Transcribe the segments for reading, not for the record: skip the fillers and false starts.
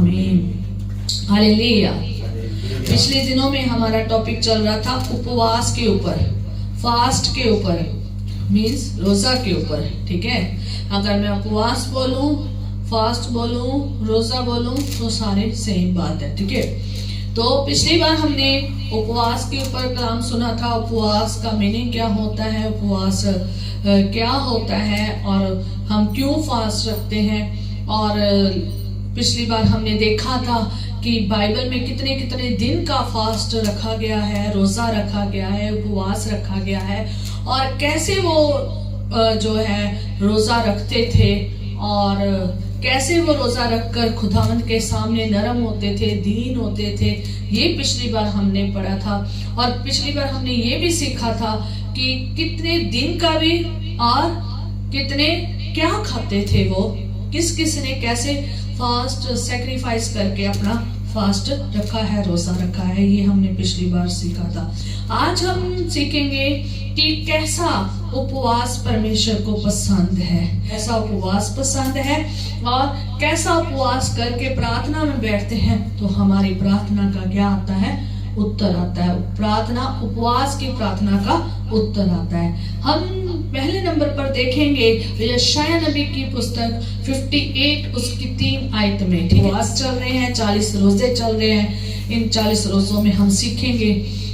आमीन, हालेलुया। पिछले दिनों में हमारा टॉपिक चल रहा था उपवास के ऊपर, फास्ट के ऊपर, मीन्स रोजा के ऊपर। ठीक है, अगर मैं उपवास बोलूं, फास्ट बोलूं, रोजा बोलूं तो सारे सेम बात है। ठीक है, तो पिछली बार हमने उपवास के ऊपर कलाम सुना था। उपवास का मीनिंग क्या होता है, उपवास क्या होता है और हम क्यों फास्ट रखते हैं। और पिछली बार हमने देखा था कि बाइबल में कितने कितने दिन का फास्ट रखा गया है, रोजा रखा गया है, उपवास रखा गया है, और कैसे वो जो है रोजा रखते थे और कैसे वो रोजा रखकर खुदावंद के सामने नरम होते थे, दीन होते थे। ये पिछली बार हमने पढ़ा था। और पिछली बार हमने ये भी सीखा था कि कितने दिन का भी और कितने क्या खाते थे वो, किस किस ने कैसे फास्ट सैक्रिफाइस करके अपना फास्ट रखा है, रोजा रखा है। ये हमने पिछली बार सीखा था। आज हम सीखेंगे कि कैसा उपवास परमेश्वर को पसंद है, कैसा उपवास पसंद है, और कैसा उपवास करके प्रार्थना में बैठते हैं तो हमारी प्रार्थना का क्या आता है, उत्तर आता है। प्रार्थना, उपवास की प्रार्थना का उत्तर आता है। हम पहले नंबर पर देखेंगे यशायाह नबी की पुस्तक 58 उसकी 3 आयत में। ठीक है, उपवास चल रहे हैं, 40 रोजे चल रहे हैं। इन 40 रोजों में हम सीखेंगे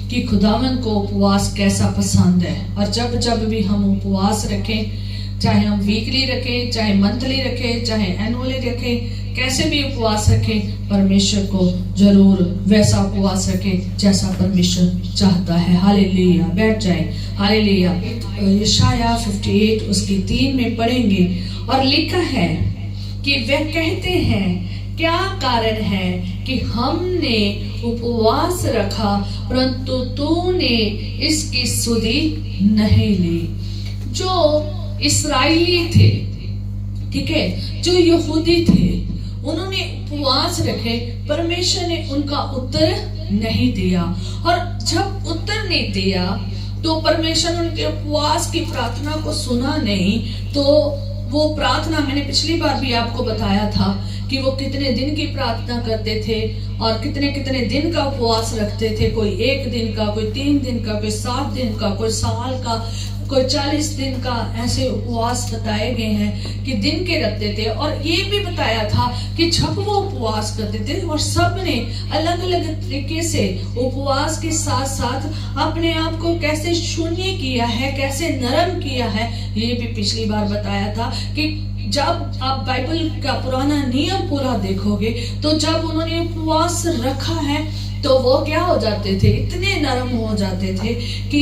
कि खुदावंद को उपवास कैसा पसंद है। और जब जब भी हम उपवास रखें, चाहे हम वीकली रखें, चाहे मंथली रखें, चाहे एनुअली रखें, कैसे भी उपवास रखें, परमेश्वर को जरूर वैसा उपवास रखें जैसा परमेश्वर चाहता है। हालेलुया, बैठ जाए। हालेलुया। यशायाह 58 उसकी 3 में पढ़ेंगे और लिखा है कि वे कहते हैं, क्या कारण है कि हमने उपवास रखा परंतु तूने इसकी सुधि नहीं ली। जो इस्राएली थे, ठीक है, जो यहूदी थे, उन्होंने उपवास रखे, परमेश्वर ने उनका उत्तर नहीं दिया। और जब उत्तर नहीं दिया तो परमेश्वर उनके उपवास की प्रार्थना को सुना नहीं। तो वो प्रार्थना, मैंने पिछली बार भी आपको बताया था कि वो कितने दिन की प्रार्थना करते थे और कितने कितने दिन का उपवास रखते थे। कोई 1 दिन का, कोई 3 दिन का, कोई 7 दिन का, कोई साल का, कोई 40 दिन का, ऐसे उपवास बताए गए हैं कि दिन के रखते थे। और ये भी बताया था कि जब वो उपवास करते थे और सब ने अलग अलग तरीके से उपवास के साथ साथ अपने आप को कैसे शून्य किया है, कैसे नरम किया है, ये भी पिछली बार बताया था। कि जब आप बाइबल का पुराना नियम पूरा देखोगे तो जब उन्होंने उपवास रखा है तो वो क्या हो जाते थे, इतने नरम हो जाते थे कि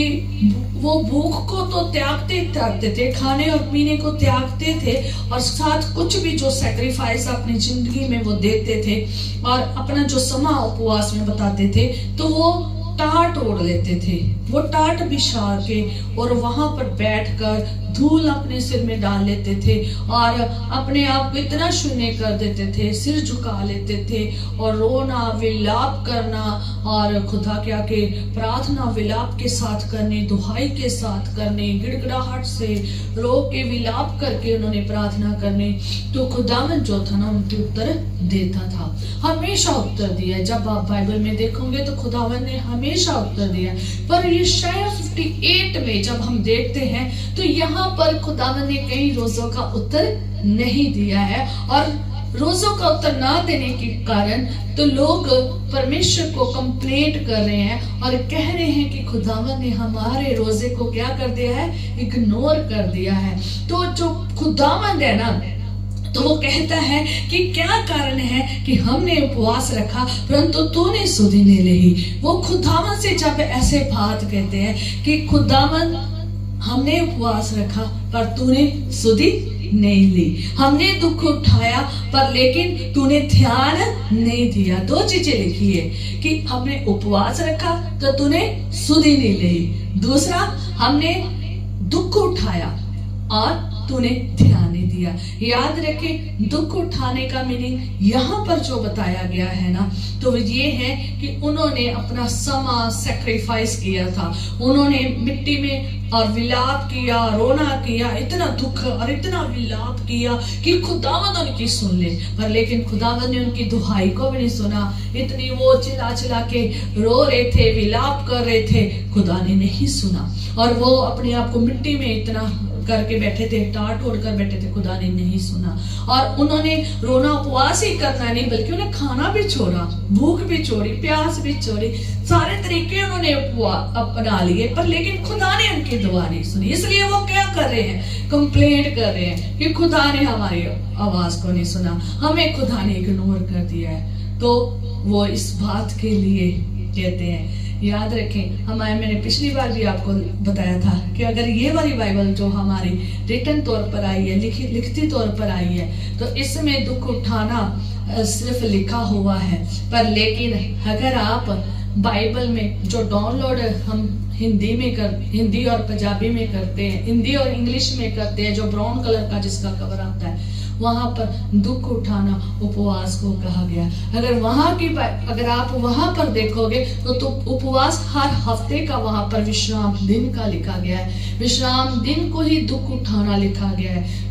वो भूख को तो त्यागते थे, खाने और पीने को त्यागते थे, और साथ कुछ भी जो सैक्रिफाइस अपनी जिंदगी में वो देते थे और अपना जो समा उपवास में बताते थे, तो वो टाट ओढ़ लेते थे। वो टाट बिछा के और वहां पर बैठकर धूल अपने सिर में डाल लेते थे और अपने आप को इतना शून्य कर देते थे, सिर झुका लेते थे और रोना, विलाप करना, और खुदा क्या के प्रार्थना विलाप के साथ करने, दुहाई के साथ करने, गिड़गिड़ाहट से रो के विलाप करके उन्होंने प्रार्थना करने। तो खुदावंद जो था ना, उनके उत्तर देता था, हमेशा उत्तर दिया। जब आप बाइबल में देखोगे तो खुदावंद ने हमेशा उत्तर दिया। पर यशायाह 58 में जब हम देखते हैं तो यहाँ पर खुदावंद ने कई रोजों का उत्तर नहीं दिया है। और रोजों का उत्तर ना देने के कारण तो लोग परमेश्वर को कंप्लेंट कर रहे हैं और कह रहे हैं कि खुदावंद ने हमारे रोजे को क्या कर दिया है, इग्नोर कर दिया है। तो जो खुदावंद है ना, तो वो कहता है कि क्या कारण है कि हमने उपवास रखा परंतु तूने सुधि नहीं ली। वो खुदावंद से जब ऐसे बात कहते हैं कि खुदावंद हमने उपवास रखा पर तूने सुधि नहीं ली, हमने दुख उठाया पर लेकिन तूने ध्यान नहीं दिया। 2 चीजें लिखी है कि हमने उपवास रखा तो तूने सुधि नहीं ली, दूसरा हमने दुख उठाया और तूने ध्यान नहीं दिया। दिया। याद रखें, दुख उठाने का मीनिंग यहाँ पर जो बताया गया है ना, तो ये है कि उन्होंने अपना समय सैक्रिफाइस किया था। उन्होंने मिट्टी में और विलाप किया, रोना किया, इतना दुख और इतना विलाप किया कि खुदावंद उनकी सुन ले। पर लेकिन खुदावंद ने उनकी दुहाई को भी नहीं सुना। इतनी वो चिल्ला चिल्ला के रो रहे थे, विलाप कर रहे थे, खुदा ने नहीं सुना। और वो अपने आप को मिट्टी में इतना करके बैठे थे, टाट ओढ़ कर बैठे थे, खुदा ने नहीं सुना। और उन्होंने रोना उपवास ही करना नहीं, बल्कि उन्हें खाना भी छोड़ा, भूख भी छोड़ी, प्यास भी छोड़ी, सारे तरीके उन्होंने अपना लिए, पर लेकिन खुदा ने उनकी दुआ नहीं सुनी। इसलिए वो क्या कर रहे हैं, कंप्लेंट कर रहे हैं कि खुदा ने हमारी आवाज को नहीं सुना, हमें खुदा ने इग्नोर कर दिया है। तो वो इस बात के लिए कहते हैं, याद रखें, मैंने पिछली बार भी आपको बताया था कि अगर ये वाली बाइबल जो हमारी रिटन तौर पर आई है, लिखती तौर पर आई है, तो इसमें दुख उठाना सिर्फ लिखा हुआ है। पर लेकिन अगर आप बाइबल में जो डाउनलोड हम हिंदी और पंजाबी में करते हैं, हिंदी और इंग्लिश में करते हैं, जो ब्राउन कलर का जिसका कवर आता है, वहां पर दुख उठाना उपवास को कहा गया। अगर आप वहां पर देखोगे तो उपवास हर हफ्ते का वहां पर विश्राम दिन का लिखा गया है। विश्राम दिन को ही दुख उठाना लिखा गया है।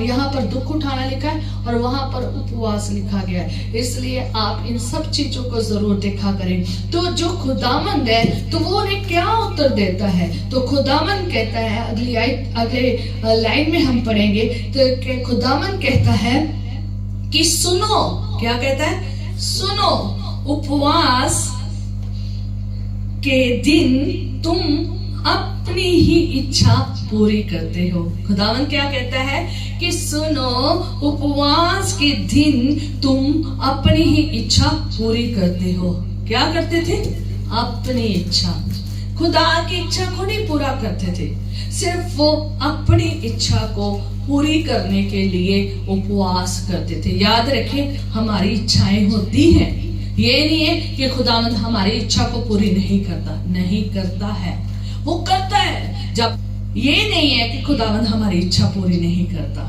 यहाँ पर दुख उठाना लिखा है और वहां पर उपवास लिखा गया है। इसलिए आप इन सब चीजों को जरूर देखा करें। तो जो खुदावंद है, तो वो उन्हें क्या उत्तर देता है? तो खुदावंद कहता है, अगले लाइन में हम पढ़ेंगे, तो खुदावंद कहता है कि सुनो, क्या कहता है? सुनो, उपवास के दिन तुम अपनी ही इच्छा पूरी करते हो। खुदावंद क्या कहता है कि सुनो, उपवास के दिन तुम अपनी ही इच्छा पूरी करते हो। क्या करते थे? अपनी इच्छा। खुदा की इच्छा को नहीं पूरा करते थे, सिर्फ वो अपनी इच्छा को पूरी करने के लिए उपवास करते थे। याद रखें, हमारी इच्छाएं होती हैं, ये नहीं है कि खुदावंद हमारी इच्छा को पूरी नहीं करता है, वो करता है। जब ये नहीं है कि खुदावंद हमारी इच्छा पूरी नहीं करता,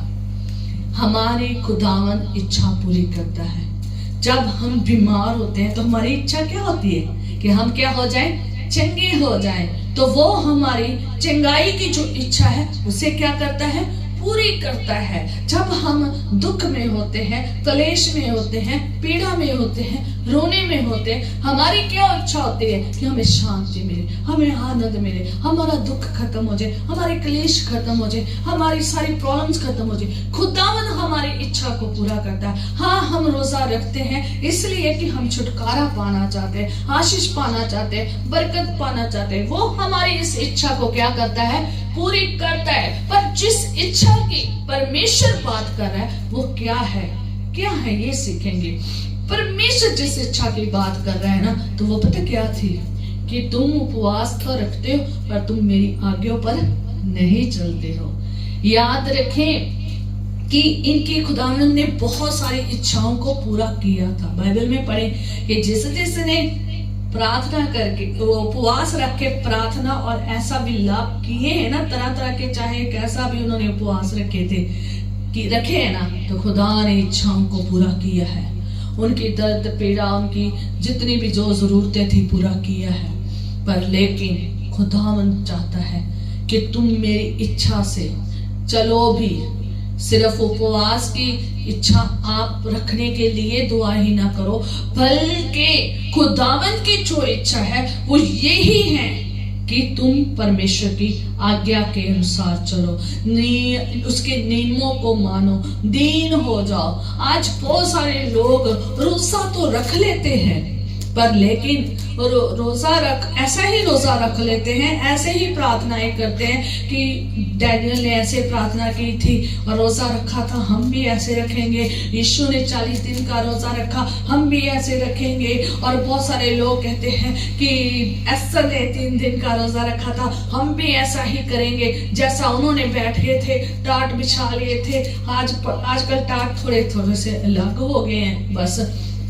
हमारी खुदावंद इच्छा पूरी करता है। जब हम बीमार होते हैं तो हमारी इच्छा क्या होती है कि हम क्या हो जाएं? चंगे हो जाएं। तो वो हमारी चंगाई की जो इच्छा है उसे क्या करता है? पूरी करता है। जब हम दुख में होते हैं, क्लेश में होते हैं, पीड़ा में होते हैं, रोने में होते हैं, हमारी क्या इच्छा होती है कि हमें शांति मिले, हमें आनंद मिले, हमारा दुख खत्म हो जाए, हमारे क्लेश खत्म हो जाए, हमारी सारी प्रॉब्लम्स खत्म हो जाए। खुदावंद हमारी इच्छा को पूरा करता है। हाँ, हम रोजा रखते हैं इसलिए कि हम छुटकारा पाना चाहते हैं, आशीष पाना चाहते हैं, बरकत पाना चाहते हैं। वो हमारी इस इच्छा को क्या करता है? पूरी करता है। पर जिस इच्छा की परमेश्वर बात कर रहा है वो क्या है? ये सीखेंगे। परमेश्वर जिस इच्छा की बात कर रहा है ना, तो वो पता क्या थी? कि तुम उपवास तो रखते हो पर तुम मेरी आज्ञाओं पर नहीं चलते हो। याद रखें कि इनकी खुदावंद ने बहुत सारी इच्छाओं को पूरा किया था। बाइबल में पढ़े कि जिसने प्रार्थना करके, वो उपवास रख के प्रार्थना और ऐसा विलाप किए हैं ना, तरह तरह के, चाहे कैसा भी उन्होंने उपवास रखे हैं ना, तो खुदा ने इच्छाओं को पूरा किया है। उनकी दर्द पीड़ा, उनकी जितनी भी जो जरूरतें थी पूरा किया है। पर लेकिन खुदावंद चाहता है कि तुम मेरी इच्छा से चलो भी। सिर्फ उपवास की इच्छा आप रखने के लिए दुआ ही ना करो, बल्कि खुदावंद की जो इच्छा है वो यही है कि तुम परमेश्वर की आज्ञा के अनुसार चलो, उसके नियमों को मानो, दीन हो जाओ। आज बहुत सारे लोग रोजा तो रख लेते हैं, पर लेकिन ऐसा ही रोजा रख लेते हैं, ऐसे ही प्रार्थनाएं करते हैं कि डैनियल ने ऐसे प्रार्थना की थी और रोजा रखा था, हम भी ऐसे रखेंगे। यीशु ने 40 दिन का रोजा रखा, हम भी ऐसे रखेंगे। और बहुत सारे लोग कहते हैं कि एस्तर ने 3 दिन का रोजा रखा था, हम भी ऐसा ही करेंगे जैसा उन्होंने बैठे थे, टाट बिछा लिए थे। आजकल टाट थोड़े से अलग हो गए हैं बस,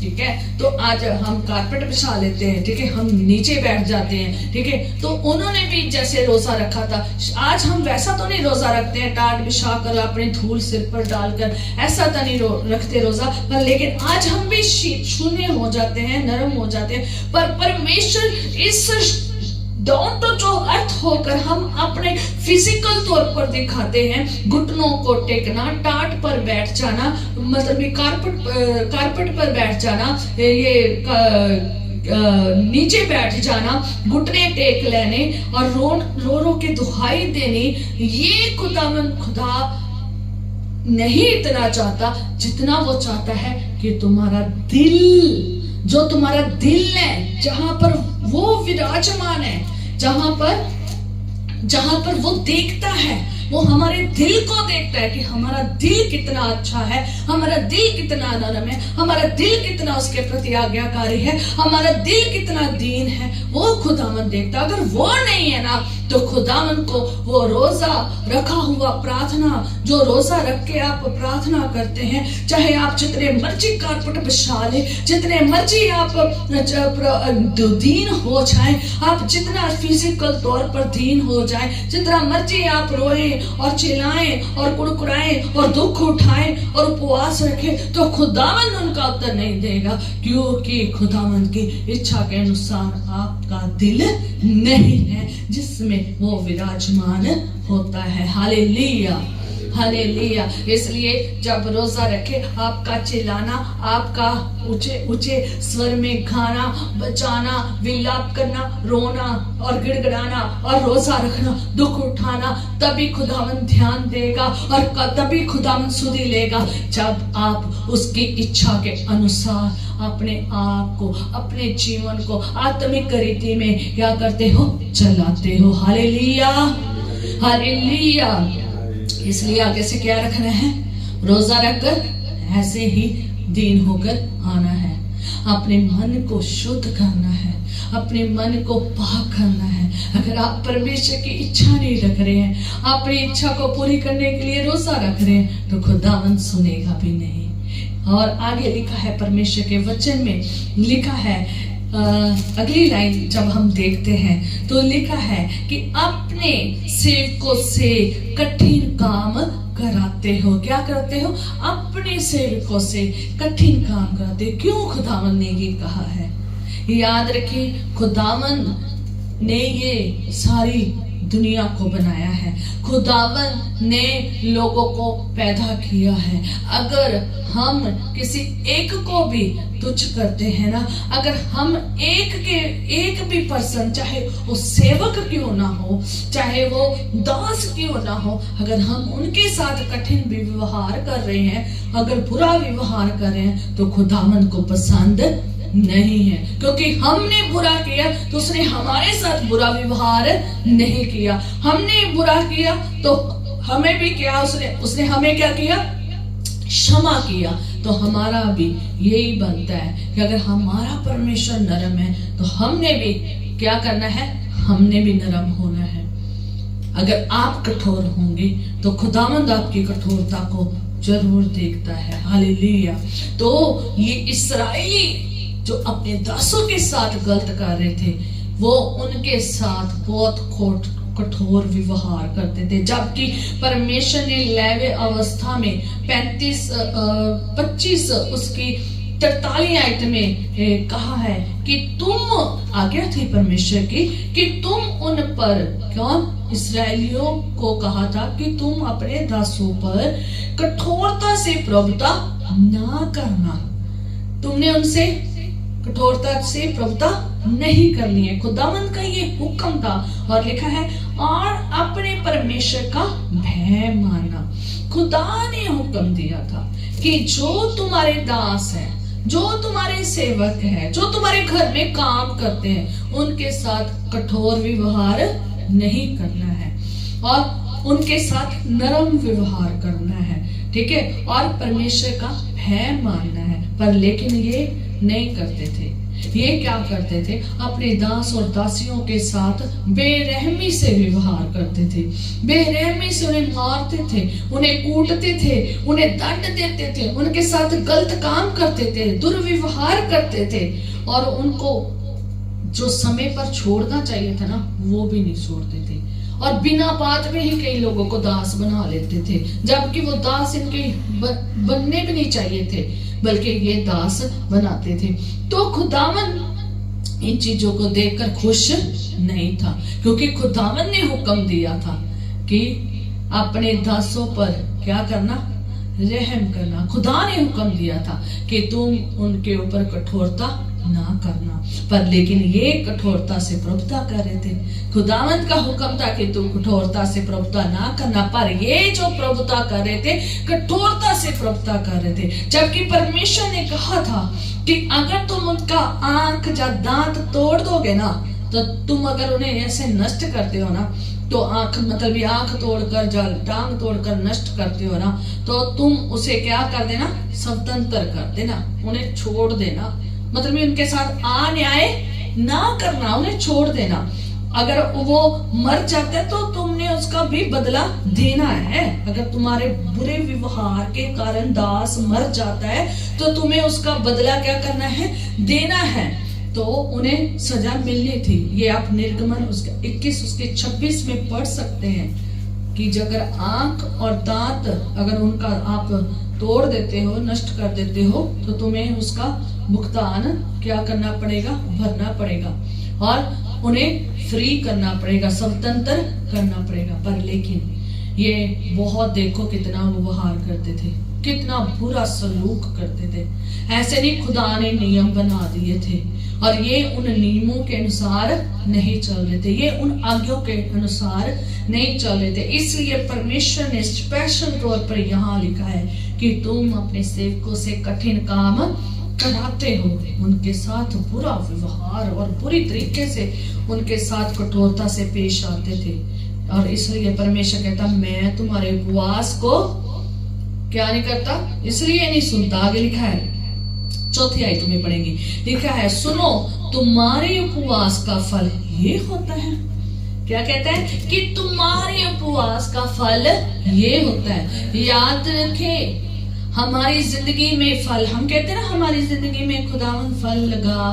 ठीक है। तो आज हम कारपेट बिछा लेते हैं, ठीक है, हम नीचे बैठ जाते हैं, ठीक है। तो उन्होंने भी जैसे रोजा रखा था, आज हम वैसा तो नहीं रोजा रखते हैं, टाट बिछा कर अपने धूल सिर पर डालकर, ऐसा तो नहीं रखते रोजा पर, लेकिन आज हम भी शून्य हो जाते हैं, नरम हो जाते हैं। पर परमेश्वर इस डाउन टू अर्थ होकर हम अपने फिजिकल तौर पर दिखाते हैं, घुटनों को टेकना, टाट पर बैठ जाना, मतलब कारपेट पर बैठ जाना, ये नीचे बैठ जाना, घुटने टेक लेने और रो के दुहाई देनी, ये खुदा नहीं इतना चाहता जितना वो चाहता है कि तुम्हारा दिल, जो तुम्हारा दिल है, जहां पर वो विराजमान है, जहां पर वो देखता है, वो हमारे दिल को देखता है कि हमारा दिल कितना अच्छा है, हमारा दिल कितना नरम है, हमारा दिल कितना उसके प्रति आज्ञाकारी है, हमारा दिल कितना दीन है, वो खुदावन देखता। अगर वो नहीं है ना, तो खुदावन को वो रोजा रखा हुआ प्रार्थना, जो रोजा रख के आप प्रार्थना करते हैं, चाहे आप जितने मर्जी कारपेट बिछा ले, जितने मर्जी आप दीन हो जाए, आप जितना फिजिकल तौर पर दीन हो जाए, जितना मर्जी आप रोए और चिल्लाएं और कुड़कुड़ाएं और दुख उठाएं और उपवास रखें, तो खुदावन उनका उत्तर नहीं देगा, क्योंकि खुदावन की इच्छा के अनुसार आपका दिल नहीं है जिसमें वो विराजमान होता है। Hallelujah, hallelujah. इसलिए जब रोजा रखे, आपका चिल्लाना, आपका ऊंचे स्वर में गाना, बजाना, विलाप करना, रोना और गिड़गिड़ाना और रोजा रखना, दुख उठाना, तभी खुदावन ध्यान देगा और तभी खुदावन सुधि लेगा, जब आप उसकी इच्छा के अनुसार अपने आप को, अपने जीवन को आत्मिक रीति में क्या करते हो, चलाते हो। Hallelujah, hallelujah. इसलिए आगे से क्या रखना है, रोजा रखकर ऐसे ही दीन होकर आना है, अपने मन को शुद्ध करना है, अपने मन को पाक करना है। अगर आप परमेश्वर की इच्छा नहीं रख रहे हैं, अपनी इच्छा को पूरी करने के लिए रोजा रख रहे हैं, तो खुदावन सुनेगा भी नहीं। और आगे लिखा है परमेश्वर के वचन में, लिखा है अगली लाइन जब हम देखते हैं तो लिखा है कि अपने सेवकों से कठिन काम कराते हो। क्या करते हो, अपने सेवकों से कठिन काम कराते हो। क्यों खुदावन ने ये कहा है, याद रखिए, खुदावन ने ये सारी दुनिया को बनाया है, खुदावन ने लोगों को पैदा किया है। अगर हम किसी एक को भी तुच्छ करते हैं ना, अगर हम एक भी पर्सन, चाहे वो सेवक क्यों ना हो, चाहे वो दास क्यों ना हो, अगर हम उनके साथ कठिन व्यवहार कर रहे हैं, अगर बुरा व्यवहार कर रहे हैं, तो खुदावन को पसंद नहीं है। क्योंकि हमने बुरा किया तो उसने हमारे साथ बुरा व्यवहार नहीं किया, हमने बुरा किया तो हमें भी क्या, उसने हमें क्या किया, क्षमा किया। तो हमारा भी यही बनता है कि अगर हमारा परमेश्वर नरम है तो हमने भी क्या करना है, हमने भी नरम होना है। अगर आप कठोर होंगे तो खुदावंद आपकी कठोरता को जरूर देखता है। हालेलुया। तो ये इस्राएली जो अपने दासों के साथ गलत कर रहे थे, वो उनके साथ बहुत कठोर व्यवहार करते थे, जबकि परमेश्वर ने लेवे अवस्था में 25 उसकी 43 आयत में कहा है कि तुम, आज्ञा थी परमेश्वर की कि तुम उन पर, कौन, इस्राएलियों को कहा था कि तुम अपने दासों पर कठोरता से प्रभुता ना करना। तुमने उनसे कठोरता से प्रभुता नहीं करनी है। खुदावंद का ये हुक्म था और लिखा है, और अपने परमेश्वर का भय मानना। खुदा ने हुक्म दिया था कि जो तुम्हारे दास हैं, जो तुम्हारे सेवक हैं, जो तुम्हारे घर में काम करते हैं, उनके साथ कठोर व्यवहार नहीं करना है और उनके साथ नरम व्यवहार करना है, ठीक है, और परमेश्वर का भय मानना है। पर लेकिन ये नहीं करते थे। ये क्या करते थे, अपने दास और दासियों के साथ बेरहमी से व्यवहार करते थे, बेरहमी से उन्हें मारते थे, उन्हें कूटते थे, उन्हें दंड देते थे, उनके साथ गलत काम करते थे, दुर्व्यवहार करते थे, और उनको जो समय पर छोड़ना चाहिए था ना, वो भी नहीं छोड़ते थे, और बिना बात में ही कई लोगों को दास बना लेते थे, जबकि वो दास इनके बनने भी नहीं चाहिए थे, बल्कि ये दास बनाते थे। तो खुदावन इन चीजों को देखकर खुश नहीं था, क्योंकि खुदावन ने हुक्म दिया था कि अपने दासों पर क्या करना, रहम करना। खुदा ने हुक्म दिया था कि तुम उनके ऊपर कठोरता ना करना, पर लेकिन ये कठोरता से प्रभुता कर रहे थे। खुदावंत का हुक्म था कि तुम कठोरता से प्रभुता ना करना, पर ये जो प्रभुता कर रहे थे, कठोरता से प्रभुता कर रहे थे। जबकि परमेश्वर ने कहा था कि अगर तुम उनका आंख या दांत तोड़ दोगे ना, तो तुम अगर उन्हें ऐसे नष्ट करते हो ना, तो आंख मतलब ये आंख तोड़कर टांग तोड़कर नष्ट करते हो ना, तो तुम उसे क्या कर देना, स्वतंत्र कर देना, उन्हें छोड़ देना, मतलब उनके साथ अन्याय ना करना, उन्हें छोड़ देना। अगर वो मर जाता है तो तुमने उसका भी बदला देना है। अगर तुम्हारे बुरे व्यवहार के कारण दास मर जाता है तो तुम्हें उसका बदला क्या करना है, देना है। तो उन्हें सजा मिलनी थी। ये आप निर्गमन उसके 21 उसके 26 में पढ़ सकते हैं कि अगर आंख और दांत अगर उनका आप तोड़ देते हो, नष्ट कर देते हो, तो तुम्हें उसका भुगतान क्या करना पड़ेगा, भरना पड़ेगा, और उन्हें फ्री करना पड़ेगा, स्वतंत्र करना पड़ेगा। पर लेकिन ये बहुत देखो कितना व्यवहार करते थे, कितना बुरा सलूक करते थे। ऐसे नहीं, खुदा ने नियम बना दिए थे और ये उन नियमों के अनुसार नहीं चल रहे थे, ये उन आज्ञाओं के अनुसार नहीं चल रहे थे। इसलिए परमेश्वर ने स्पेशल तौर पर यहाँ लिखा है कि तुम अपने सेवकों से कठिन काम कराते हो, उनके साथ बुरा व्यवहार और बुरी तरीके से उनके साथ कठोरता से पेश आते थे। और इसलिए परमेश्वर कहता, मैं तुम्हारे उपवास को क्या नहीं करता, इसलिए नहीं सुनता। आगे लिखा है, चौथी आयत में पढ़ेंगे, लिखा है, सुनो तुम्हारे उपवास का फल ये होता है। क्या कहता है कि तुम्हारे उपवास का फल ये होता है। याद रखें, हमारी जिंदगी में फल, हम कहते हैं ना हमारी जिंदगी में खुदावन फल लगा,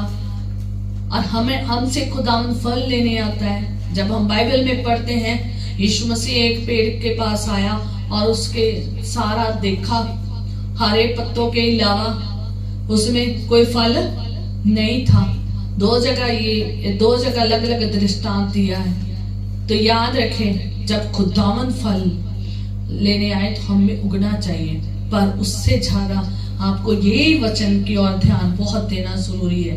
और हमें हमसे खुदावन फल लेने आता है। जब हम बाइबल में पढ़ते हैं, यीशु मसीह एक पेड़ के पास आया और उसके सारा देखा, हरे पत्तों के अलावा उसमें कोई फल नहीं था। दो जगह अलग अलग दृष्टांत दिया है। तो याद रखें, जब खुदावन फल लेने आए तो हमें उगना चाहिए, पर उससे ज्यादा आपको ये वचन की ओर ध्यान बहुत देना जरूरी है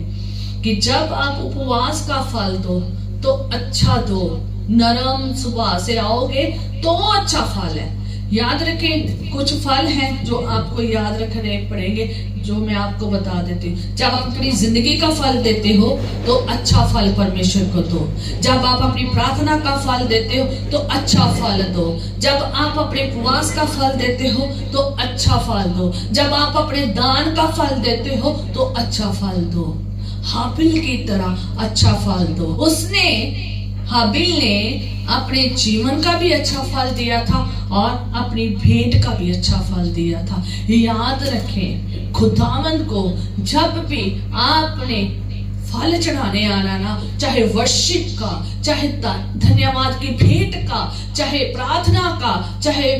कि जब आप उपवास का फल दो तो अच्छा दो, नरम स्वभाव से आओगे तो अच्छा फल है। याद रखें, कुछ फल हैं जो आपको याद रखने पड़ेंगे, जो मैं आपको बता देती हूँ। जब आप अपनी जिंदगी का फल देते हो तो अच्छा फल परमेश्वर को दो। जब आप अपनी प्रार्थना का फल देते हो तो अच्छा फल दो। जब आप अपने उपवास का फल देते हो तो अच्छा फल दो। जब आप अपने दान का फल देते हो तो अच्छा फल दो। हाबिल की तरह अच्छा फल दो। हाबिल ने अपने जीवन का भी अच्छा फल दिया था और अपनी भेंट का भी अच्छा फल दिया था। याद रखें, खुदावंद को जब भी आपने फल चढ़ाने आना ना, चाहे वर्शिप का, चाहे धन्यवाद की भेंट का, चाहे प्रार्थना का, चाहे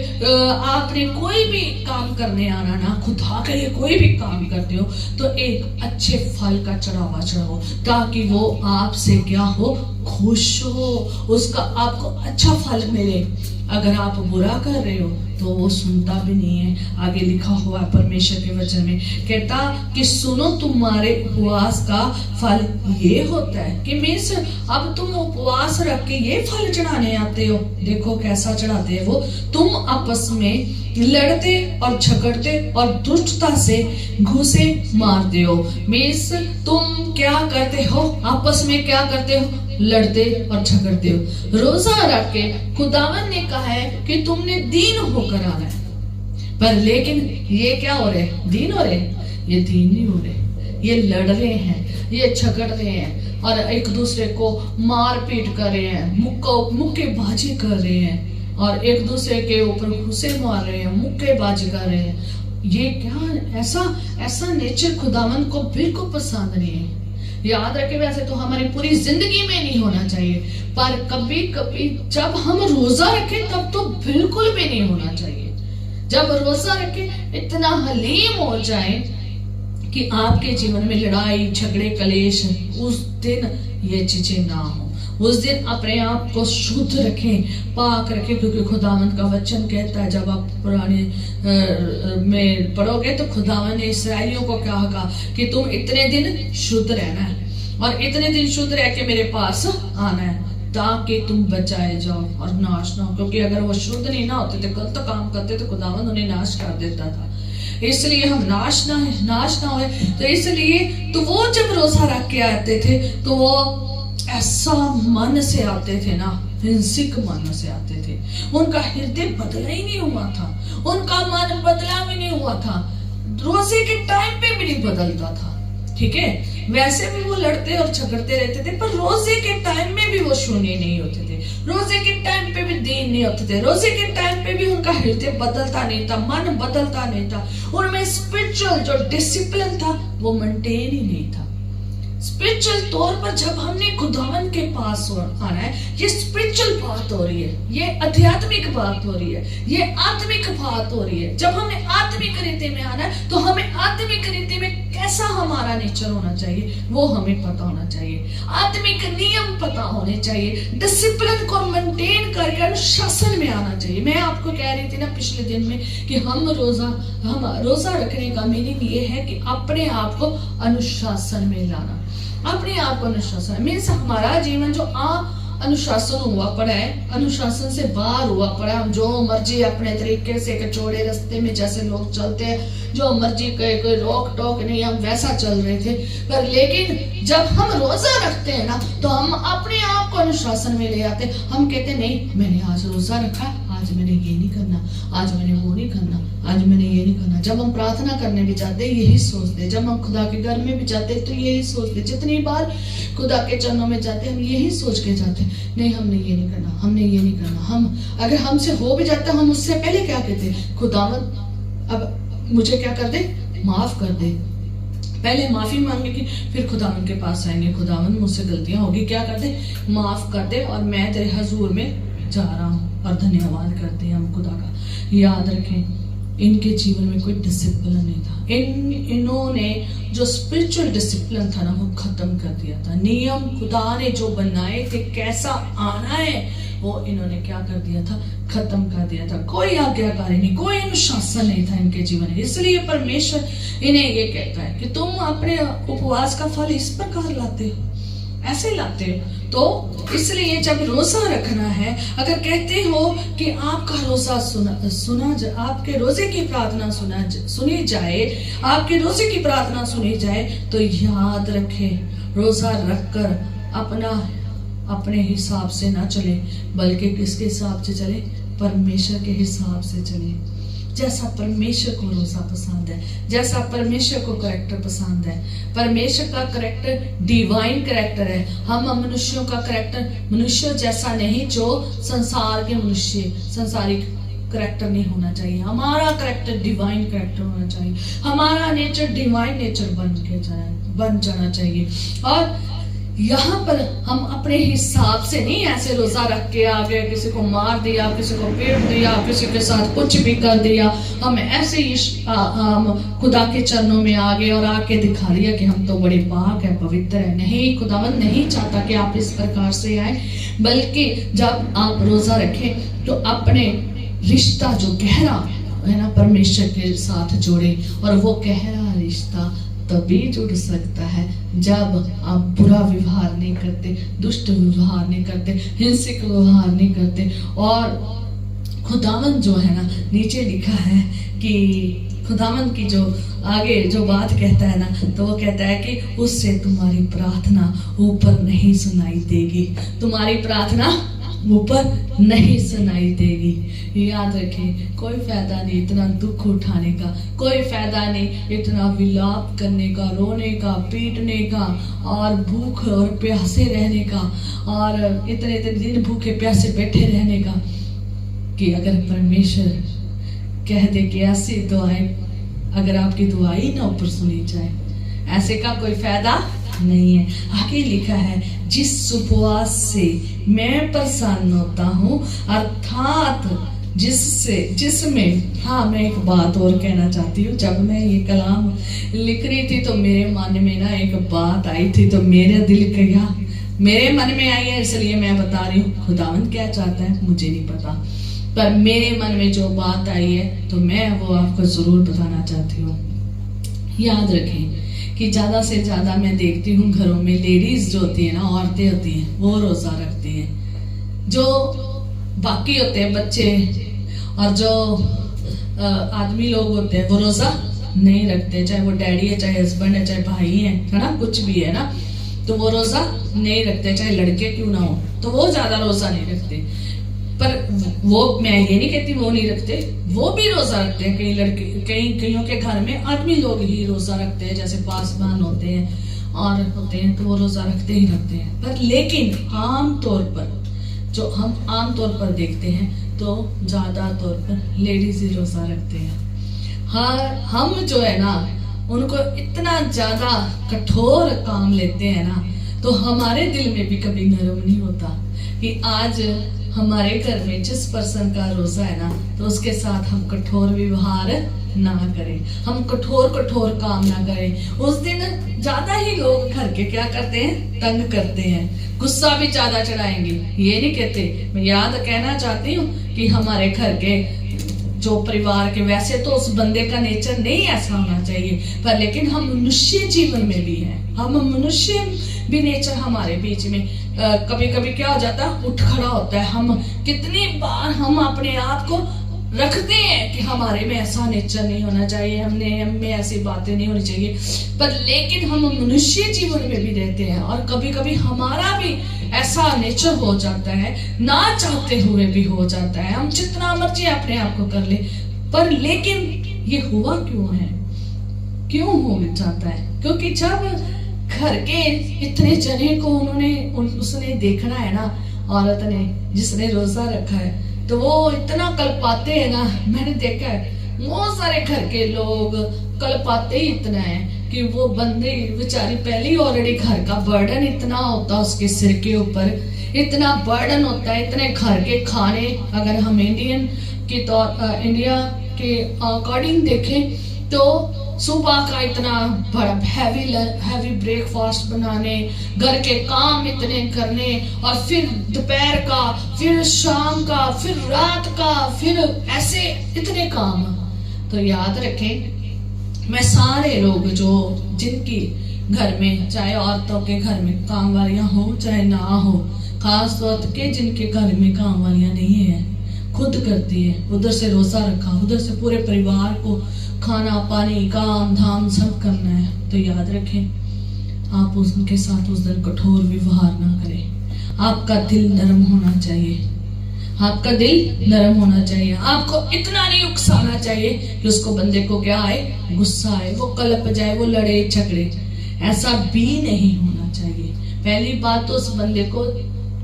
आपने कोई भी काम करने आना ना, खुदा के लिए कोई भी काम करते हो तो एक अच्छे फल का चढ़ावा चढ़ाओ, ताकि वो आपसे क्या हो, खुश हो, उसका आपको अच्छा फल मिले। अगर आप बुरा कर रहे हो तो वो सुनता भी नहीं है। आगे लिखा हुआ परमेश्वर के वचन में, कहता कि सुनो तुम्हारे उपवास का फल ये होता है। कि मीन्स अब तुम उपवास रख के ये फल चढ़ाने आते हो। देखो कैसा चढ़ाते हैं वो, तुम आपस में लड़ते और झगड़ते और दुष्टता से घुसे मारते हो। मीन्स तुम क्या करते हो, आपस में क्या करते हो, लड़ते और झगड़ते हो। रोजा रख के खुदावन ने कहा है कि तुमने दीन होकर आना है, पर लेकिन ये क्या हो रहे, दीन हो रहे, ये दीन नहीं हो रहे। ये लड़ रहे हैं, ये झगड़ रहे हैं और एक दूसरे को मार पीट कर रहे हैं, मुक्केबाजी कर रहे हैं और एक दूसरे के ऊपर घुसे मार रहे हैं, मुक्केबाजी कर रहे हैं। ये क्या ऐसा नेचर खुदावन को बिल्कुल पसंद नहीं है। याद रखे, वैसे तो हमारी पूरी जिंदगी में नहीं होना चाहिए, पर कभी कभी जब हम रोजा रखें तब तो बिल्कुल भी नहीं होना चाहिए। जब रोजा रखें इतना हलीम हो जाए कि आपके जीवन में लड़ाई झगड़े कलेश, उस दिन ये चीजें ना हो। उस दिन अपने आप को शुद्ध रखें, पाक रखें, क्योंकि खुदावंद का वचन कहता है, जब आप पुराने में पढ़ोगे तो खुदावंद ने इस्राएलियों को क्या कहा कि तुम इतने दिन शुद्ध रहना है और इतने दिन शुद्ध रह के मेरे पास आना है ताकि तुम बचाए जाओ और नाश ना हो। क्योंकि अगर वो शुद्ध नहीं ना होते थे, गलत काम करते तो खुदावंद उन्हें नाश कर देता था। इसलिए हम नाश ना हो, तो इसलिए तो वो जब रोजा रख के आते थे तो वो ऐसा मन से आते थे ना, हिंसिक मन से आते थे। उनका हृदय बदला ही नहीं हुआ था, उनका मन बदला भी नहीं हुआ था, रोजे के टाइम पे भी नहीं बदलता था। ठीक है, वैसे भी वो लड़ते और झगड़ते रहते थे, पर रोजे के टाइम में भी वो शून्य नहीं होते थे, रोजे के टाइम पे भी दीन नहीं होते थे, रोजे के टाइम पे भी उनका हृदय बदलता नहीं था, मन बदलता नहीं था, उनमें स्पिरिचुअल जो डिसिप्लिन था वो मेंटेन ही नहीं था। स्पिरिचुअल तौर पर जब हमने खुदावन के पास आना है, ये स्पिरिचुअल बात हो रही है, ये आध्यात्मिक बात हो रही है, ये आत्मिक बात हो रही है। जब हमें आत्मिक रीति में आना है तो हमें आत्मिक रीति में कैसा हमारा नेचर होना चाहिए वो हमें पता होना चाहिए, आत्मिक नियम पता होने चाहिए, डिसिप्लिन को मेंटेन करके अनुशासन में आना चाहिए। मैं आपको कह रही थी ना पिछले दिन में कि हम रोजा रखने का मीनिंग ये है कि अपने आप को अनुशासन में लाना, अपने आप को अनुशासन मीन्स हमारा जीवन जो अनुशासन हुआ पड़ा है, अनुशासन से बाहर हुआ पड़ा है। हम जो मर्जी अपने तरीके से चौड़े रास्ते में जैसे लोग चलते हैं, जो मर्जी कोई रोक टोक नहीं, हम वैसा चल रहे थे। पर लेकिन जब हम रोजा रखते हैं ना तो हम अपने आप को अनुशासन में ले आते। हम कहते नहीं, मैंने आज रोजा रखा, आज मैंने ये नहीं करना, आज मैंने वो नहीं करना, आज मैंने ये नहीं करना। जब हम प्रार्थना करने भी जाते यही सोचते, जब हम खुदा के घर में भी जाते तो यही सोचते, जितनी बार खुदा के चरणों में जाते हम यही सोच के जाते, नहीं हमने ये नहीं करना, हमने ये नहीं करना। हम अगर हमसे हो भी जाता हम उससे पहले क्या कहते, खुदावंद अब मुझे क्या कर दे, माफ कर दे। पहले माफी मांगेंगे, फिर खुदावंद के पास आएंगे, खुदावंद मुझसे गलतियां होगी, क्या कर दे, माफ कर दे और मैं तेरे हजूर में जा रहा हूँ। और धन्यवाद करते हैं हम खुदा का। याद रखें, इनके जीवन में कोई डिसिप्लिन नहीं था। इन्होंने जो स्पिरिचुअल डिसिप्लिन था ना वो खत्म कर दिया था। नियम खुदा ने जो बनाए थे कैसा आना है वो इन्होंने क्या कर दिया था, खत्म कर दिया था। कोई आज्ञाकारी नहीं, कोई अनुशासन नहीं था इनके जीवन में। इसलिए परमेश्वर इन्हें ये कहता है कि तुम अपने उपवास का फल इस प्रकार लाते हो, ऐसे लाते हो। तो इसलिए जब रोजा रखना है, अगर कहते हो कि आपका रोजा आपके रोजे की प्रार्थना सुनी जाए, आपके रोजे की प्रार्थना सुनी जाए, तो याद रखें रोजा रखकर अपने हिसाब से ना चले, बल्कि किसके हिसाब से चले, परमेश्वर के हिसाब से चले। जैसा परमेश्वर को रोजा पसंद है, जैसा परमेश्वर को करैक्टर पसंद है। परमेश्वर का करैक्टर डिवाइन करैक्टर है। हम मनुष्यों का करैक्टर मनुष्य जैसा नहीं, जो संसार के मनुष्य संसारिक करैक्टर नहीं होना चाहिए। हमारा करैक्टर डिवाइन करैक्टर होना चाहिए, हमारा नेचर डिवाइन नेचर बन जाना चाहिए। और यहाँ पर हम अपने हिसाब से नहीं ऐसे रोजा रख के आ गए, किसी को मार दिया, किसी को पीट दिया, किसी के साथ कुछ भी कर दिया, हम ऐसे ही हम खुदा के चरणों में आ गए और आके दिखा दिया कि हम तो बड़े पाक है, पवित्र है। नहीं, खुदावंद नहीं चाहता कि आप इस प्रकार से आए, बल्कि जब आप रोजा रखें तो अपने रिश्ता जो गहरा है ना परमेश्वर के साथ जोड़े। और वो गहरा रिश्ता तभी जुड़ सकता है जब आप बुरा व्यवहार नहीं करते, दुष्ट व्यवहार नहीं करते, हिंसक व्यवहार नहीं करते। और खुदावंद जो है ना, नीचे लिखा है कि खुदावंद की जो आगे जो बात कहता है ना, तो वो कहता है कि उससे तुम्हारी प्रार्थना ऊपर नहीं सुनाई देगी। तुम्हारी प्रार्थना ऊपर नहीं सुनाई देगी। याद रखें, कोई फायदा नहीं इतना दुख उठाने का, कोई फायदा नहीं इतना विलाप करने का, रोने का, पीटने का, और भूख और प्यासे रहने का, और इतने इतने दिन भूखे प्यासे बैठे रहने का। कि अगर परमेश्वर कह दे कि ऐसी दुआएं, अगर आपकी दुआई ना ऊपर सुनी जाए, ऐसे का कोई फायदा नहीं है। आगे लिखा है, जिस उपवास से मैं प्रसन्न होता हूँ, अर्थात जिसमें, हाँ मैं एक बात और कहना चाहती हूँ। जब मैं ये कलाम लिख रही थी तो मेरे मन में ना एक बात आई थी, तो मेरा दिल गया, मेरे मन में आई है, इसलिए मैं बता रही हूँ। खुदावंद क्या चाहता है मुझे नहीं पता, पर मेरे मन में जो बात आई है तो मैं वो आपको जरूर बताना चाहती हूँ। याद रखें कि ज्यादा से ज्यादा मैं देखती हूँ घरों में लेडीज जो होती है ना, औरतें होती हैं, वो रोजा रखती हैं। जो बाकी होते हैं बच्चे और जो आदमी लोग होते हैं वो रोजा नहीं रखते, चाहे वो डैडी है, चाहे हस्बैंड है, चाहे भाई है ना, कुछ भी है ना, तो वो रोजा नहीं रखते, चाहे लड़के क्यों ना हो, तो वो ज्यादा रोजा नहीं रखते। पर वो, मैं ये नहीं कहती वो नहीं रखते, वो भी रोजा रखते हैं। कई लड़के, कईयों के घर में आदमी लोग ही रोजा रखते हैं, जैसे पासवान होते हैं और होते हैं, तो वो रोजा रखते ही रखते हैं। पर लेकिन आम तौर पर, जो हम आम तौर पर देखते हैं, तो ज्यादा तौर पर लेडीज ही रोजा रखते हैं। हाँ, हम जो है ना, उनको इतना ज्यादा कठोर काम लेते हैं ना, तो हमारे दिल में भी कभी नरम नहीं होता कि आज हमारे घर में जिस पर्सन का रोजा है ना, तो उसके साथ हम कठोर व्यवहार ना करें, हम कठोर काम ना करें। उस दिन ज्यादा ही लोग घर के क्या करते हैं, तंग करते हैं, गुस्सा भी ज्यादा चढ़ाएंगे। ये नहीं कहते, मैं याद कहना चाहती हूँ कि हमारे घर के जो परिवार के, वैसे तो उस बंदे का नेचर नहीं ऐसा होना चाहिए, पर लेकिन हम मनुष्य जीवन में भी हैं, हम मनुष्य भी नेचर हमारे बीच में कभी कभी क्या हो जाता है, उठ खड़ा होता है। हम कितनी बार हम अपने आप को रखते हैं कि हमारे में ऐसा नेचर नहीं होना चाहिए, हमें ऐसी बातें नहीं होनी चाहिए, पर लेकिन हम मनुष्य जीवन में भी रहते हैं, और कभी कभी हमारा भी ऐसा नेचर हो जाता है, ना चाहते हुए भी हो जाता है। हम जितना मर्जी अपने आप को कर ले, पर लेकिन ये हुआ क्यों है, क्यों हो जाता है? क्योंकि जब घर के इतने जने को उसने देखना है ना, औरत ने जिसने रोजा रखा है, तो वो इतना कल्पाते हैं ना। मैंने देखा है बहुत सारे घर के लोग कल्पाते ही इतना है कि वो बंदे बेचारी पहले ही ऑलरेडी घर का बर्डन इतना होता है उसके सिर के ऊपर, इतना बर्डन होता है, इतने घर के खाने। अगर हम इंडिया के अकॉर्डिंग देखें तो सुबह का इतना बड़ा हैवी ब्रेकफास्ट बनाने, घर के काम इतने करने, और फिर दोपहर का, फिर शाम का, फिर रात का, फिर ऐसे इतने काम। तो याद रखें, मैं सारे लोग जो जिनकी घर में, चाहे औरतों के घर में काम वालियां हो चाहे ना हो, खास तौर के जिनके घर में काम वालियां नहीं है, खुद करती है, उधर से रोजा रखा, उधर से पूरे परिवार को खाना पानी काम धाम सब करना है, तो याद रखें आप उनके साथ उस दिन कठोर व्यवहार ना करें। आपका दिल नरम होना चाहिए, आपका दिल नरम होना चाहिए। आपको इतना नहीं उकसाना चाहिए कि उसको बंदे को क्या आए, गुस्सा आए, वो कलप जाए, वो लड़े झगड़े, ऐसा भी नहीं होना चाहिए। पहली बात तो उस बंदे को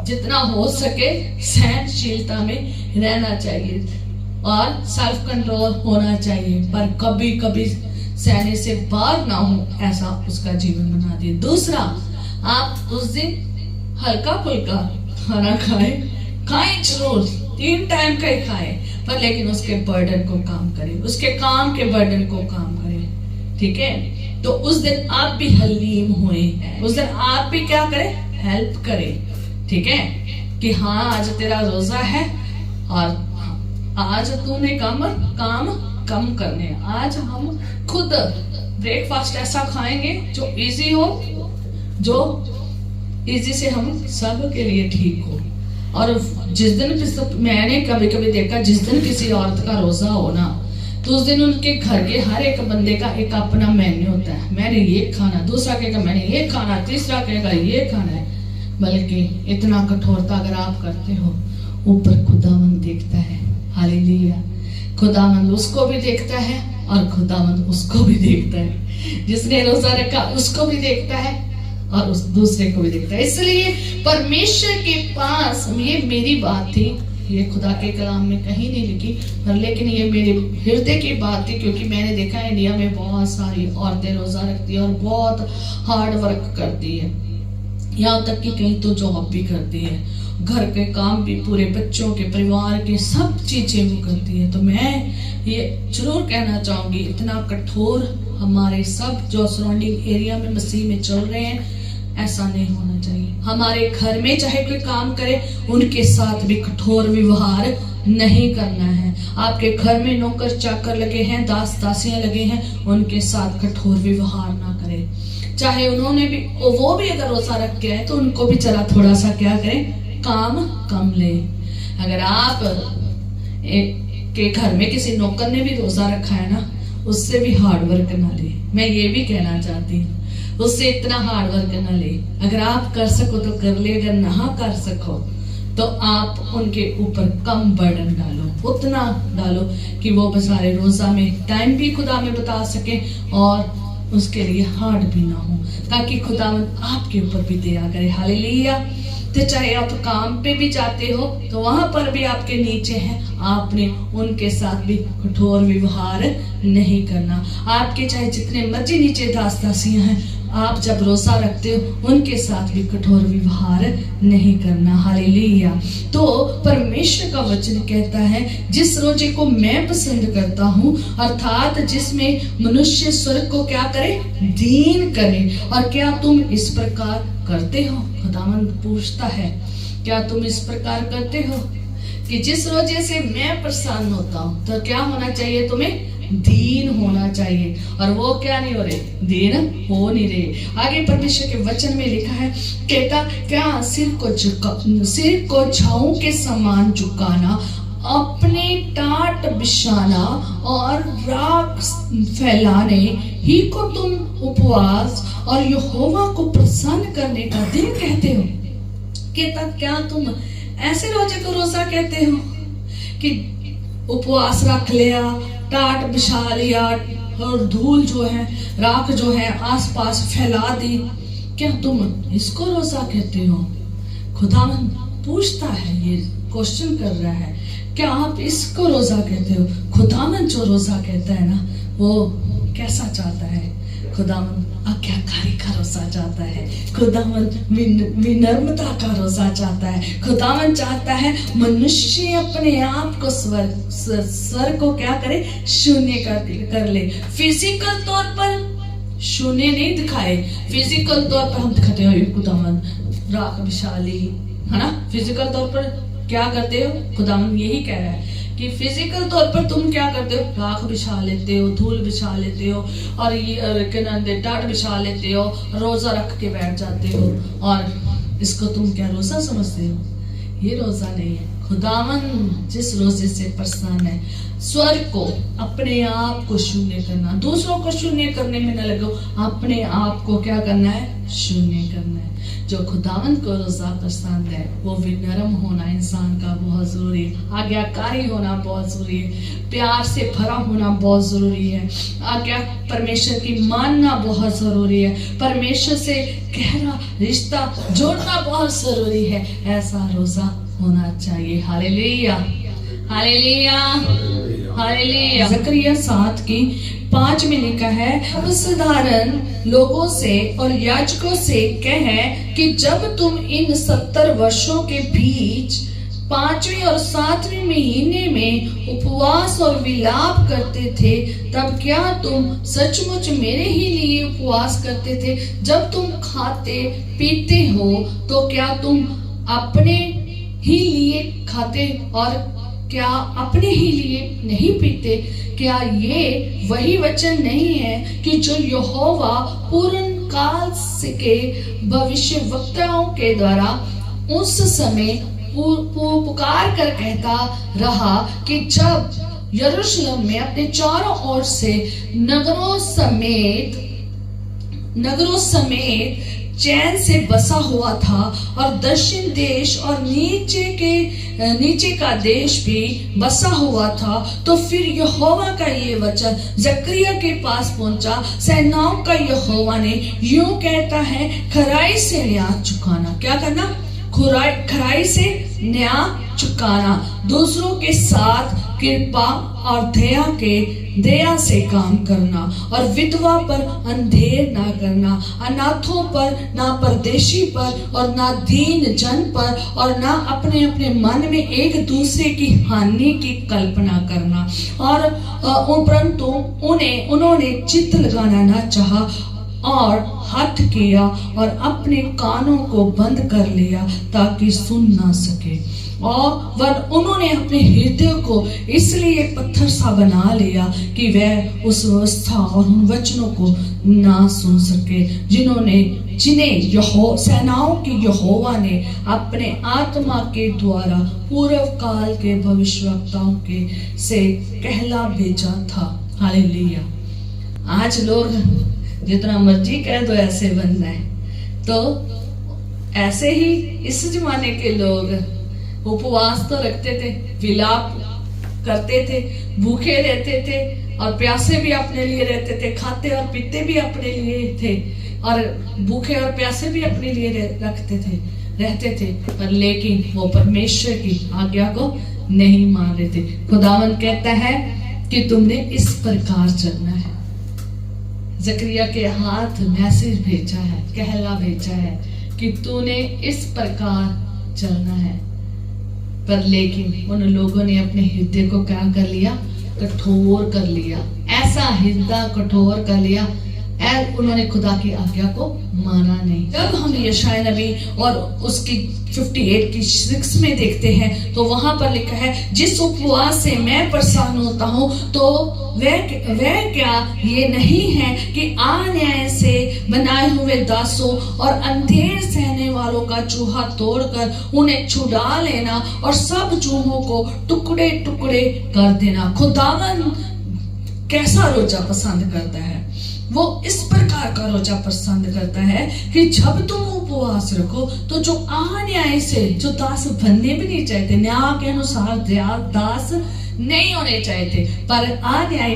जितना हो सके सहनशीलता में रहना चाहिए और सेल्फ कंट्रोल होना चाहिए, पर कभी कभी सहने से बाहर ना हो ऐसा उसका जीवन बना दिए। दूसरा, आप उस दिन हल्का फुल्का खाना खाएं जरूर, 3 टाइम का ही खाएं, पर लेकिन उसके बर्डन को काम करें, उसके काम के बर्डन को काम करें, ठीक है? तो उस दिन आप भी हलीम हुए, उस दिन आप भी क्या करें, हेल्प करें, ठीक है? कि हाँ आज तेरा रोजा है और आज तूने काम कम करने, आज हम खुद ब्रेकफास्ट ऐसा खाएंगे जो इजी हो, जो इजी से हम सब के लिए ठीक हो। और जिस दिन मैंने कभी कभी देखा, जिस दिन किसी औरत का रोजा हो ना, तो उस दिन उनके घर के हर एक बंदे का एक अपना मेन्यू होता है। मैंने ये खाना, दूसरा कहेगा मैंने ये खाना, तीसरा कहेगा ये खाना है। बल्कि इतना कठोरता अगर आप करते हो, ऊपर खुदावंद देखता है। हालेलुया। खुदावंद उसको भी देखता है और खुदावंद उसको भी देखता है। जिसने रोजा रखा उसको भी देखता है और उस दूसरे को भी देखता है। इसलिए परमेश्वर के पास, ये मेरी बात थी, ये खुदा के कलाम में कहीं नहीं लिखी, पर लेकिन ये मेरे हृदय की बात थी, क्योंकि मैंने देखा है इंडिया में बहुत सारी औरतें रोजा रखती है और बहुत हार्ड वर्क करती है, यहाँ तक कि कहीं तो जॉब भी करती है, घर के काम भी, पूरे बच्चों के, परिवार के सब चीजें वो करती है। तो मैं ये जरूर कहना चाहूंगी, इतना कठोर हमारे सब जो सराउंडिंग एरिया में मसीह में चल रहे हैं, ऐसा नहीं होना चाहिए। हमारे घर में चाहे कोई काम करे, उनके साथ भी कठोर व्यवहार नहीं करना है। आपके घर में नौकर चाकर लगे हैं, दास दासियां लगे हैं, उनके साथ कठोर व्यवहार ना करें। चाहे उन्होंने भी, वो भी अगर रोजा रख के आए तो उनको भी चला थोड़ा सा क्या करें, काम कम ले। अगर आप के घर में किसी नौकर ने भी रोजा रखा है ना, उससे भी हार्ड वर्क ना ले। मैं ये भी कहना चाहती हूँ, उससे इतना हार्ड वर्क ना ले। अगर आप कर सको तो कर ले, अगर ना कर सको तो आप उनके ऊपर कम बर्डन डालो, उतना डालो कि वो बेचारे रोजा में टाइम भी खुदा में बता सके और उसके लिए हार्ड भी ना हो, ताकि खुदावंद आपके ऊपर भी दया करे। हालेलुया। तो चाहे आप काम पे भी जाते हो तो वहां पर भी आपके नीचे हैं, आपने उनके साथ भी कठोर व्यवहार नहीं करना। आपके चाहे जितने मर्जी नीचे दास दासियां हैं, आप जब रोजा रखते हो उनके साथ भी कठोर व्यवहार नहीं करना। हालेलुया। तो परमेश्वर का वचन कहता है, जिस रोजे को मैं पसंद करता हूँ, अर्थात जिसमें मनुष्य स्वर्ग को क्या करे, दीन करे। और क्या तुम इस प्रकार करते हो? खुदावंद पूछता है, क्या तुम इस प्रकार करते हो कि जिस रोजे से मैं प्रसन्न होता हूँ, तो क्या होना चाहिए, तुम्हें दीन होना चाहिए। और वो क्या नहीं हो रहे, दीन हो नहीं रहे। आगे परमेश्वर के वचन में लिखा है, कहता क्या सिर को छाऊ के समान झुकाना, अपने टाट बिछाना और राख फैलाने ही को तुम उपवास और यहोवा को प्रसन्न करने का दिन कहते हो। कहता क्या तुम ऐसे रोजे को रोजा कहते हो कि उपवास रख लिया, टाट बिछा लिया और धूल जो है, राख जो है आसपास फैला दी, क्या तुम इसको रोजा कहते हो? खुदावंद पूछता है, ये क्वेश्चन कर रहा है, क्या आप इसको रोजा कहते हो? खुदावंद जो रोजा कहता है ना, वो कैसा चाहता है? खुदावंद आज्ञाकारी का रोजा चाहता है, खुदावंद विनम्रता का रोजा चाहता है। खुदावंद चाहता है मनुष्य अपने आप को स्वर को क्या करे, शून्य कर ले। फिजिकल तौर पर शून्य नहीं दिखाए, फिजिकल तौर पर हम दिखाते हो खुदावंद राख विशाली, है ना। फिजिकल तौर पर क्या करते हो? खुदावंद यही कह रहा है कि फिजिकल तौर पर तुम क्या करते हो, राख बिछा लेते हो, धूल बिछा लेते हो और ये टाट बिछा लेते हो, रोजा रख के बैठ जाते हो, और इसको तुम क्या रोजा समझते हो? ये रोजा नहीं है। खुदावंद जिस रोजे से प्रसन्न है, स्वर्ग को, अपने आप को शून्य करना, दूसरों को शून्य करने में न लगो, अपने आप को क्या करना है, शून्य करना है। जो खुदावंद को रोजा पसंद है, वो विनम्र होना इंसान का बहुत जरूरी है, आज्ञाकारी होना बहुत जरूरी है, प्यार से भरा होना बहुत जरूरी है, आज्ञा परमेश्वर की मानना बहुत जरूरी है, परमेश्वर से गहरा रिश्ता जोड़ना बहुत जरूरी है। ऐसा रोजा होना चाहिए। Hallelujah, hallelujah, hallelujah. ज़करिया 7:5 में लिखा है, साधारण लोगों से और याजकों से कह कि जब तुम इन 70 वर्षों के बीच 5वें और 7वें महीने में उपवास और विलाप करते थे, तब क्या तुम सचमुच मेरे ही लिए उपवास करते थे? जब तुम खाते पीते हो तो क्या तुम अपने ही लिए खाते और क्या अपने ही लिए नहीं पीते? क्या ये वही वचन नहीं है कि जो यहोवा पूर्ण काल के भविष्यवक्ताओं के द्वारा उस समय पुकार कर कहता रहा कि जब यरूशलेम में अपने चारों ओर से नगरों समेत चैन से बसा हुआ था और दक्षिण देश और नीचे का देश भी बसा हुआ था। तो फिर यहोवा का ये वचन जकरिया के पास पहुंचा, सेनाओं का यहोवा ने यूं कहता है, खराई से न्याय चुकाना। क्या करना? खराई से न्याय चुकाना, दूसरों के साथ कृपा और दया से काम करना, और विधवा पर अंधेर ना करना, अनाथों पर, ना परदेशी पर, और ना दीन जन पर, और ना अपने अपने मन में एक दूसरे की हानि की कल्पना करना। और परंतु उन्होंने चित्त लगाना ना चाहा और हठ किया और अपने कानों को बंद कर लिया ताकि सुन ना सके। और उन्होंने अपने हृदय को इसलिए पत्थर सा बना लिया कि वह उस व्यवस्था और उन वचनों को ना सुन सके जिन्हें सेनाओं की यहोवा ने अपने आत्मा के द्वारा पूर्व काल के भविष्यवक्ताओं के से कहला भेजा था। हालेलुया। आज लोग जितना मर्जी कह दो ऐसे बनना है, तो ऐसे ही इस जमाने के लोग उपवास तो रखते थे, विलाप करते थे, भूखे रहते थे और प्यासे भी अपने लिए रहते थे, खाते और पीते भी अपने लिए थे और भूखे और प्यासे भी अपने लिए रहते थे, पर लेकिन वो परमेश्वर की आज्ञा को नहीं मान रहे थे। खुदावंद कहता है कि तुमने इस प्रकार चलना है। जकरिया के हाथ मैसेज भेजा है, कहला भेजा है कि तूने इस प्रकार चलना है, पर लेकिन उन लोगों ने अपने हृदय को क्या कर लिया? कठोर कर लिया। ऐसा हृदय कठोर कर लिया, उन्होंने खुदा की आज्ञा को माना नहीं। जब हम यशाया नबी और उसकी 58 की 6 में देखते हैं तो वहां पर लिखा है, जिस उपवास से मैं परेशान होता हूँ तो वह क्या ये नहीं है कि अन्याय से बनाए हुए दासों और अंधेर सहने वालों का चूहा तोड़कर उन्हें छुड़ा लेना और सब चूहों को टुकड़े टुकड़े कर देना। खुदावन कैसा रोजा पसंद करता है? वो इस प्रकार का रोजा पसंद करता है कि जब तुम उपवास रखो तो जो अन्याय से, जो दास बनने भी नहीं चाहते, न्याय के अनुसार दास नहीं होने चाहते, पर अन्याय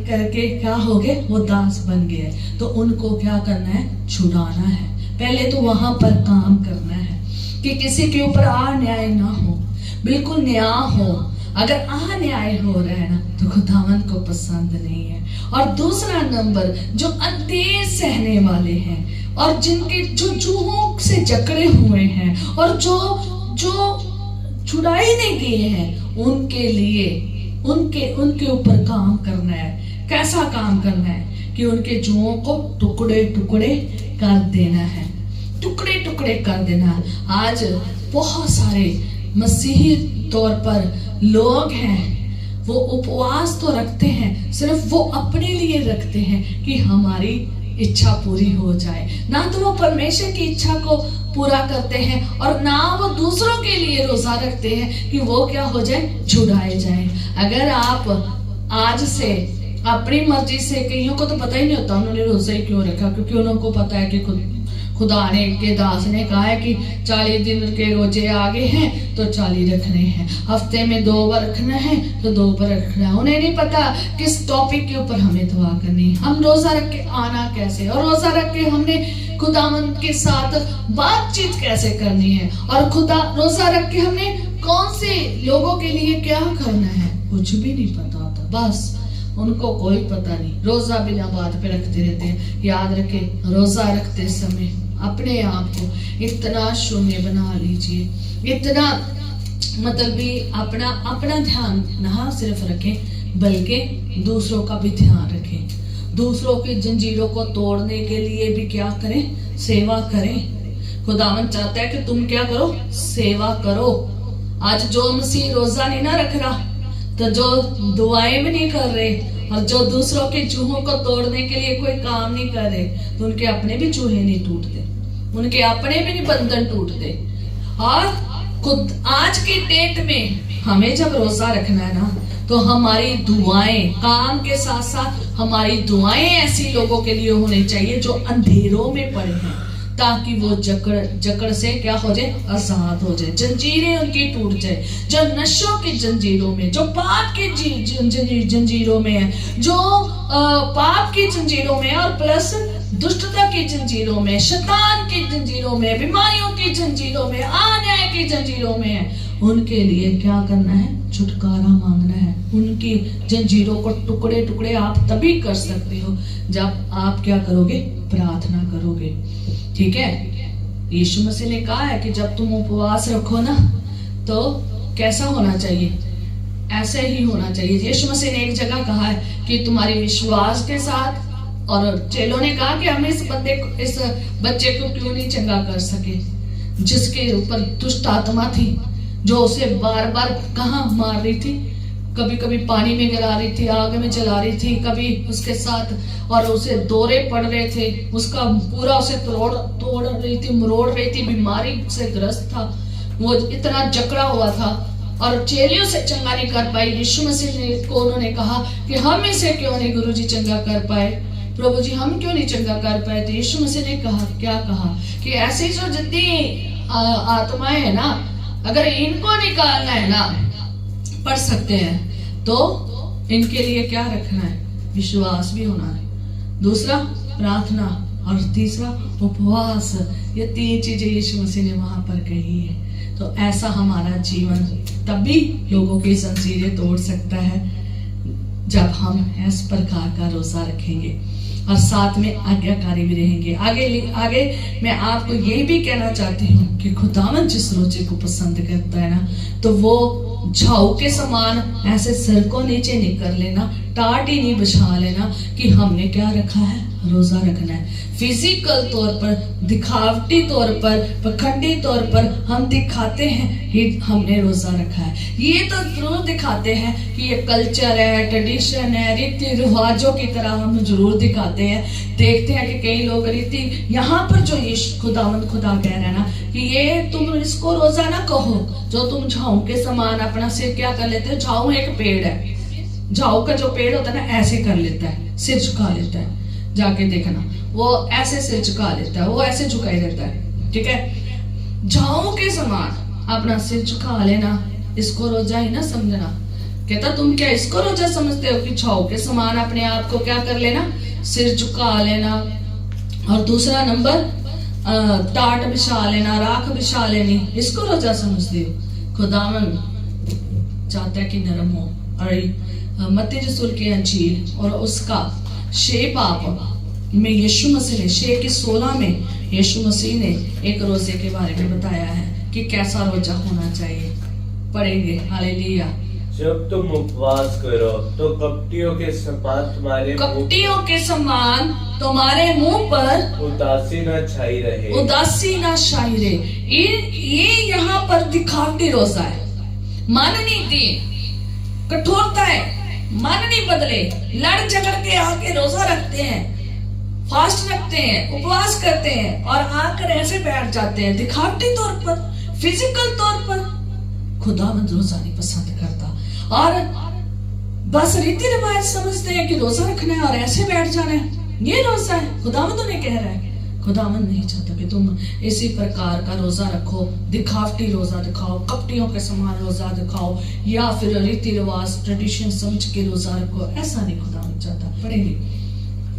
करके क्या हो गए? वो दास बन गए। तो उनको क्या करना है? छुड़ाना है। पहले तो वहां पर काम करना है कि किसी के ऊपर अन्याय ना हो, बिल्कुल न्याय हो। अगर अन्याय हो रहा है ना तो खुदावन को पसंद नहीं है। और दूसरा नंबर, जो अंधेर सहने वाले हैं और जिनके जो चूहों से जकड़े हुए हैं और जो छुड़ाई नहीं गए हैं, उनके लिए उनके ऊपर काम करना है। कैसा काम करना है? कि उनके चूहों को टुकड़े टुकड़े कर देना है, टुकड़े टुकड़े कर देना है। आज बहुत सारे मसीही तौर पर लोग हैं, वो उपवास तो रखते हैं, सिर्फ वो अपने लिए रखते हैं कि हमारी इच्छा पूरी हो जाए। ना तो वो परमेश्वर की इच्छा को पूरा करते हैं और ना वो दूसरों के लिए रोजा रखते हैं कि वो क्या हो जाए? छुड़ाए जाए। अगर आप आज से अपनी मर्जी से, कईयों को तो पता ही नहीं होता उन्होंने रोजा ही क्यों रखा, क्योंकि उनको पता है कि खुदा ने के दास ने कहा है कि 40 दिन के रोजे आगे हैं तो 40 रखने हैं, हफ्ते में 2 बार रखना है तो 2 बार रखना है। उन्हें नहीं पता किस टॉपिक के ऊपर हमें दुआ करनी है, हम रोजा रख के आना कैसे, और रोजा रख के हमने खुदावंद के साथ बातचीत कैसे करनी है, और रोजा रख के हमने कौन से लोगों के लिए क्या करना है, कुछ भी नहीं पता होता। बस उनको कोई पता नहीं, रोजा बिना बात पे रखते रहते हैं। याद रखे, रोजा रखते समय अपने आप को इतना शून्य बना लीजिए, इतना मतलब भी अपना ध्यान ना सिर्फ रखें बल्कि दूसरों का भी ध्यान रखें। दूसरों की जंजीरों को तोड़ने के लिए भी क्या करें? सेवा करें। खुदावन चाहता है कि तुम क्या करो? सेवा करो। आज जो मसीह रोजा नहीं ना रख रहा, तो जो दुआएं भी नहीं कर रहे और जो दूसरों के चूहों को तोड़ने के लिए कोई काम नहीं कर रहे, तो उनके अपने भी चूहे नहीं टूटते, उनके अपने भी नहीं बंधन टूटते। और खुद आज के डेट में हमें जब रोजा रखना है ना, तो हमारी दुआएं, काम के साथ साथ हमारी दुआएं ऐसी लोगों के लिए होनी चाहिए जो अंधेरों में पड़े हैं, ताकि वो जकड़ से क्या हो जाए, आजाद हो जाए, जंजीरें उनकी टूट जाए। जो नशों की जंजीरों में, जो पाप की जंजीरों में है, जो पाप की जंजीरों में और प्लस दुष्टता की जंजीरों में, शैतान की जंजीरों में, बीमारियों की जंजीरों में, अन्याय की जंजीरों में है, उनके लिए क्या करना है, छुटकारा मांगना है। उनकी जंजीरों को टुकड़े टुकड़े आप तभी कर सकते हो जब आप क्या करोगे, प्रार्थना करोगे। ठीक है, यीशु मसीह ने कहा है कि जब तुम उपवास रखो ना तो कैसा होना चाहिए, ऐसे ही होना चाहिए। यीशु मसीह ने एक जगह कहा है कि तुम्हारे विश्वास के साथ, और चेलों ने कहा कि हम इस बच्चे को क्यों नहीं चंगा कर सके, जिसके ऊपर दुष्ट आत्मा थी, जो उसे बार बार कहाँ मार रही थी, कभी कभी पानी में गिरा रही थी, आग में जला रही थी, कभी उसके साथ, और उसे दौरे पड़ रहे थे, उसका पूरा उसे तोड़ रही थी, मरोड़ रही थी, बीमारी से ग्रस्त था, वो इतना जकड़ा हुआ था और चेलियों से चंगा नहीं कर पाई। यीशु मसीह को उन्होंने कहा कि हम इसे क्यों नहीं गुरुजी चंगा कर पाए, प्रभु जी हम क्यों नहीं चंगा कर पाए। तो यीशु मसीह ने कहा, क्या कहा कि ऐसी जो जितनी आत्माएं है ना, अगर इनको निकालना है ना, पढ़ सकते हैं, तो इनके लिए क्या रखना है, विश्वास भी होना है, दूसरा प्रार्थना, और तीसरा उपवास। ये 3 चीजें यीशु मसीह ने वहां पर कही है। तो ऐसा हमारा जीवन तभी लोगों की जंजीरें तोड़ सकता है जब हम इस प्रकार का रोजा रखेंगे और साथ में आज्ञाकारी भी रहेंगे। आगे मैं आपको ये भी कहना चाहती हूँ कि खुदावन जिस रोजे को पसंद करता है ना, तो वो झाऊ के समान ऐसे सिर को नीचे नहीं कर लेना, टाट ही नहीं बिछा लेना कि हमने क्या रखा है, रोजा रखना है। फिजिकल तौर पर, दिखावटी तौर पर, पखंडी तौर पर हम दिखाते हैं कि हमने रोजा रखा है। ये तो जरूर दिखाते हैं कि ये कल्चर है, ट्रेडिशन है, रीति रिवाजों की तरह हम जरूर दिखाते हैं। देखते हैं कि कई लोग रीति, यहाँ पर जो ये खुदा कह रहे हैं ना कि ये तुम इसको रोजा ना कहो, जो तुम झाऊ के समान अपना सिर क्या कर लेते हो। झाऊ एक पेड़ है, झाऊ का जो पेड़ होता है ना, ऐसे कर लेता है, सिर झुका लेता है, जाके देखना, वो ऐसे सिर झुका लेता है, वो ऐसे झुकाई रहता है। ठीक है, झाऊ के समान अपना सिर झुका लेना, इसको रोजा ही ना समझना। कहता तुम क्या इसको रोजा समझते हो कि झाऊ के समान अपने आप को क्या कर लेना, सिर झुका लेना। और दूसरा नंबर टाट बिछा लेना, राख बिछा लेनी, इसको रोजा समझते हो। खुदावन चाहता है कि नरम हो। और मत्ती रसूल की अंजील और उसका 6 बाब में यीशु मसीह ने 6 की 16 में यीशु मसीह ने एक रोजे के बारे में बताया है कि कैसा रोजा होना चाहिए। पढ़ेंगे, हालेलुया। जब तुम उपवास करो तो कपटियों के समान तुम्हारे मुंह पर उदासी न छाई रहे, उदासी न छाई रहे। ये यहाँ पर दिखावटी रोजा है, मन नहीं दी, कठोरता है, मन नहीं बदले, लड़ झगड़ के आके रोजा रखते हैं, फास्ट रखते हैं, उपवास करते हैं और आकर ऐसे बैठ जाते हैं दिखावटी तौर पर, फिजिकल तौर पर। खुदावंद रोजा नहीं पसंद करता और बस रीति रिवाज समझते हैं कि रोजा रखना है और ऐसे बैठ जाना है, ये रोजा है। खुदावंद उन्हें कह रहा है, खुदावंद नहीं चाहता कि तुम इसी प्रकार का रोजा रखो, दिखावटी रोजा दिखाओ, कपटियों के समान रोजा दिखाओ, या फिर रीति रिवाज ट्रेडिशन समझ के रोजा रखो। ऐसा नहीं खुदावंद चाहता। पढ़ेंगे,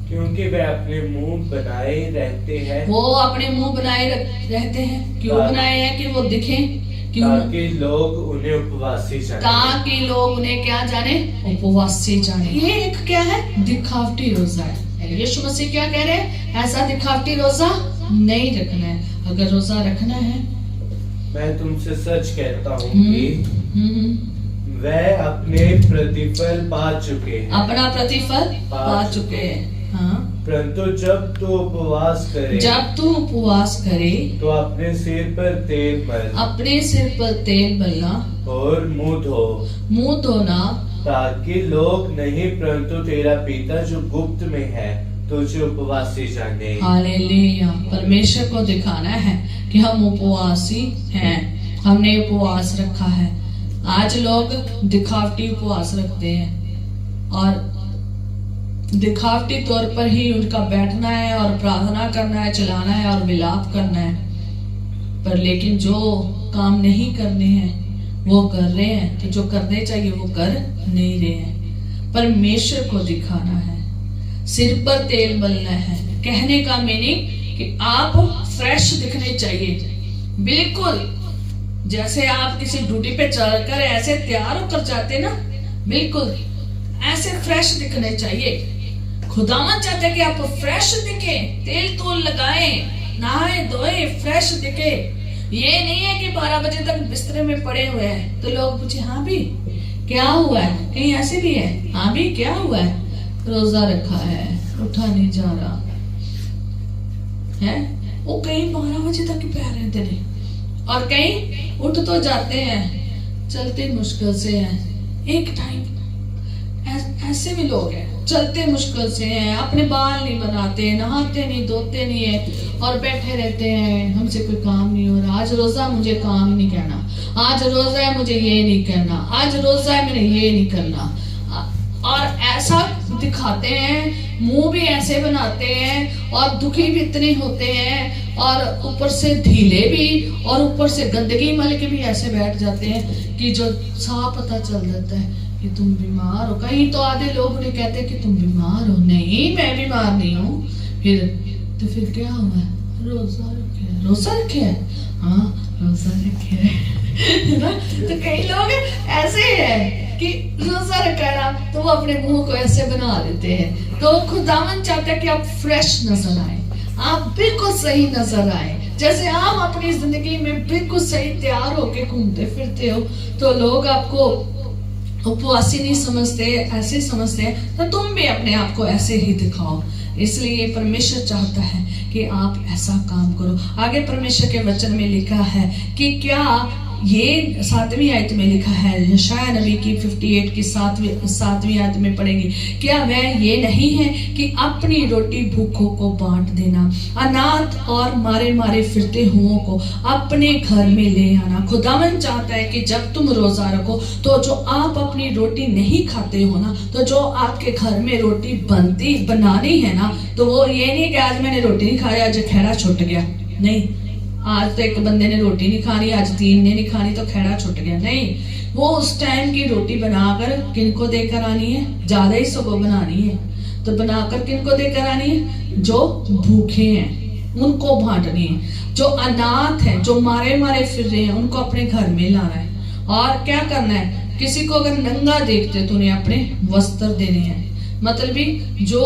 क्योंकि वे अपने मुंह बनाए रहते हैं, वो अपने मुंह बनाए रहते हैं। क्यों बनाए हैं? कि वो दिखें, ताकि लोग उन्हें उपवासी जाने, ताकि लोग उन्हें क्या जाने, उपवासी जाने। ये एक क्या है, दिखावटी रोजा है। यीशु मसीह क्या कह रहे हैं, ऐसा दिखावटी रोजा नहीं रखना है। अगर रोजा रखना है, मैं तुमसे सच कहता हूँ कि वह अपने प्रतिफल पा चुके हैं, अपना प्रतिफल पा चुके हैं। हाँ, परंतु जब तू उपवास करे तो अपने सिर पर तेल मलना और मुंह धोना, ताकि लोग नहीं परंतु तेरा पिता जो गुप्त में है तुझे उपवासी जाने। हालेलुया। परमेश्वर को दिखाना है कि हम उपवासी हैं, हमने उपवास रखा है। आज लोग दिखावटी उपवास रखते हैं और दिखावटी तौर पर ही उनका बैठना है और प्रार्थना करना है, चलाना है और विलाप करना है, पर लेकिन जो काम नहीं करने हैं वो कर रहे हैं, तो जो करने चाहिए वो कर नहीं रहे हैं। परमेश्वर को दिखाना है, सिर पर तेल मलना है। कहने का मीनिंग कि आप फ्रेश दिखने चाहिए, बिल्कुल जैसे आप किसी ड्यूटी पे चलकर ऐसे तैयार होकर जाते ना, बिल्कुल ऐसे फ्रेश दिखने चाहिए। खुदावंद चाहते हैं कि आप फ्रेश दिखे, तेल तूल लगाएं, नहाए धोए, फ्रेश दिखे। ये नहीं है कि 12 बजे तक बिस्तर में पड़े हुए हैं तो लोग पूछे हाँ भी क्या हुआ है, कहीं ऐसे भी है, हाँ भी क्या हुआ है, रोजा रखा है, उठा नहीं जा रहा है। वो कहीं 12 बजे तक पैर रहते नहीं, और कहीं उठ तो जाते हैं, चलते मुश्किल से हैं। एक टाइम ऐसे भी लोग हैं, चलते मुश्किल से हैं, अपने बाल नहीं बनाते, नहाते नहीं, धोते नहीं है और बैठे रहते हैं, हमसे कोई काम नहीं हो रहा। आज रोजा मुझे काम नहीं करना, आज रोजा है मुझे ये नहीं करना, आज रोजा है मैंने ये नहीं करना, और ऐसा दिखाते हैं, मुंह भी ऐसे बनाते हैं और दुखी भी इतने होते हैं और ऊपर से ढीले भी और ऊपर से गंदगी मल के भी ऐसे बैठ जाते हैं कि जो साफ पता चल जाता है कि तुम बीमार हो। कहीं तो आधे लोग उन्हें कहते हैं कि तुम बीमार हो, नहीं मैं बीमार नहीं हूँ। फिर क्या हुआ है, रोजा रखे है, रोजा रखे है, हाँ रोजा रखे है ना। तो कई लोग ऐसे है कि रोजा रखा है ना तो वो अपने मुंह को ऐसे बना देते हैं। तो खुदावंद चाहता है कि आप फ्रेश नजर आए, आप बिल्कुल सही नजर आए। जैसे आप अपनी जिंदगी में बिल्कुल सही तैयार होके घूमते फिरते हो तो लोग आपको उपवासी नहीं समझते, ऐसे समझते हैं, तो तुम भी अपने आप को ऐसे ही दिखाओ। इसलिए परमेश्वर चाहता है कि आप ऐसा काम करो। आगे परमेश्वर के वचन में लिखा है कि क्या ये 7वीं आयत में लिखा है, यशायाह नबी की 58 की 7वीं आयत में पढ़ेंगे, क्या वह ये नहीं है कि अपनी रोटी भूखों को बांट देना, अनाथ और मारे मारे फिरते हुओं को अपने घर में ले आना। खुदावंद चाहता है कि जब तुम रोजा रखो तो जो आप अपनी रोटी नहीं खाते हो ना, तो जो आपके घर में रोटी बनानी है ना, तो वो ये नहीं कि आज मैंने रोटी नहीं खाई, आज खेड़ा छूट गया, नहीं। आज तो एक बंदे ने रोटी नहीं खानी, आज 3 ने नहीं खानी तो खेड़ा छूट गया, नहीं। वो उस टाइम की रोटी बनाकर किनको देकर आनी है, ज्यादा ही सबको बनानी है, तो बनाकर किनको देकर आनी है, जो भूखे हैं उनको बांटनी है, जो अनाथ है, जो मारे मारे फिर रहे हैं उनको अपने घर में लाना है। और क्या करना है, किसी को अगर नंगा देखते तो उन्हें अपने वस्त्र देने हैं। मतलब भी जो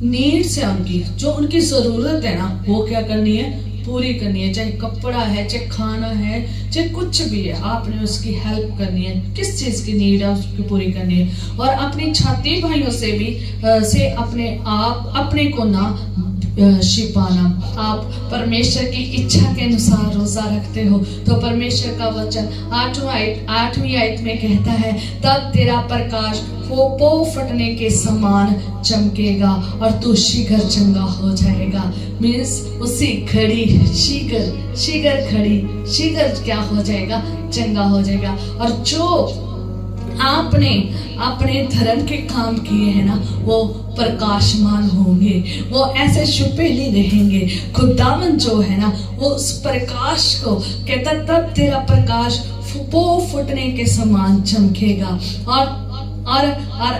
नीड्स है उनकी, जो उनकी जरूरत है ना, वो क्या करनी है, पूरी करनी है। चाहे कपड़ा है, चाहे खाना है, चाहे कुछ भी है, आपने उसकी हेल्प करनी है। किस चीज की नीड है उसकी पूरी करनी है। और अपनी छाती भाइयों से भी से अपने को ना छिपाना। आप परमेश्वर की इच्छा के अनुसार रोजा रखते हो तो परमेश्वर का वचन 8वीं आयत में कहता है, तब तेरा प्रकाश पोपो फटने के समान चमकेगा और तू शीघ्र चंगा हो जाएगा। मीन्स उसी घड़ी शीघ्र घड़ी शीघ्र क्या हो जाएगा, चंगा हो जाएगा। और जो आपने अपने धर्म के काम किए हैं ना, वो प्रकाशमान होंगे, वो ऐसे छुपे नहीं रहेंगे। खुदावंद जो है ना, वो उस प्रकाश को कहता, तब तेरा प्रकाश फुटने के समान चमकेगा। और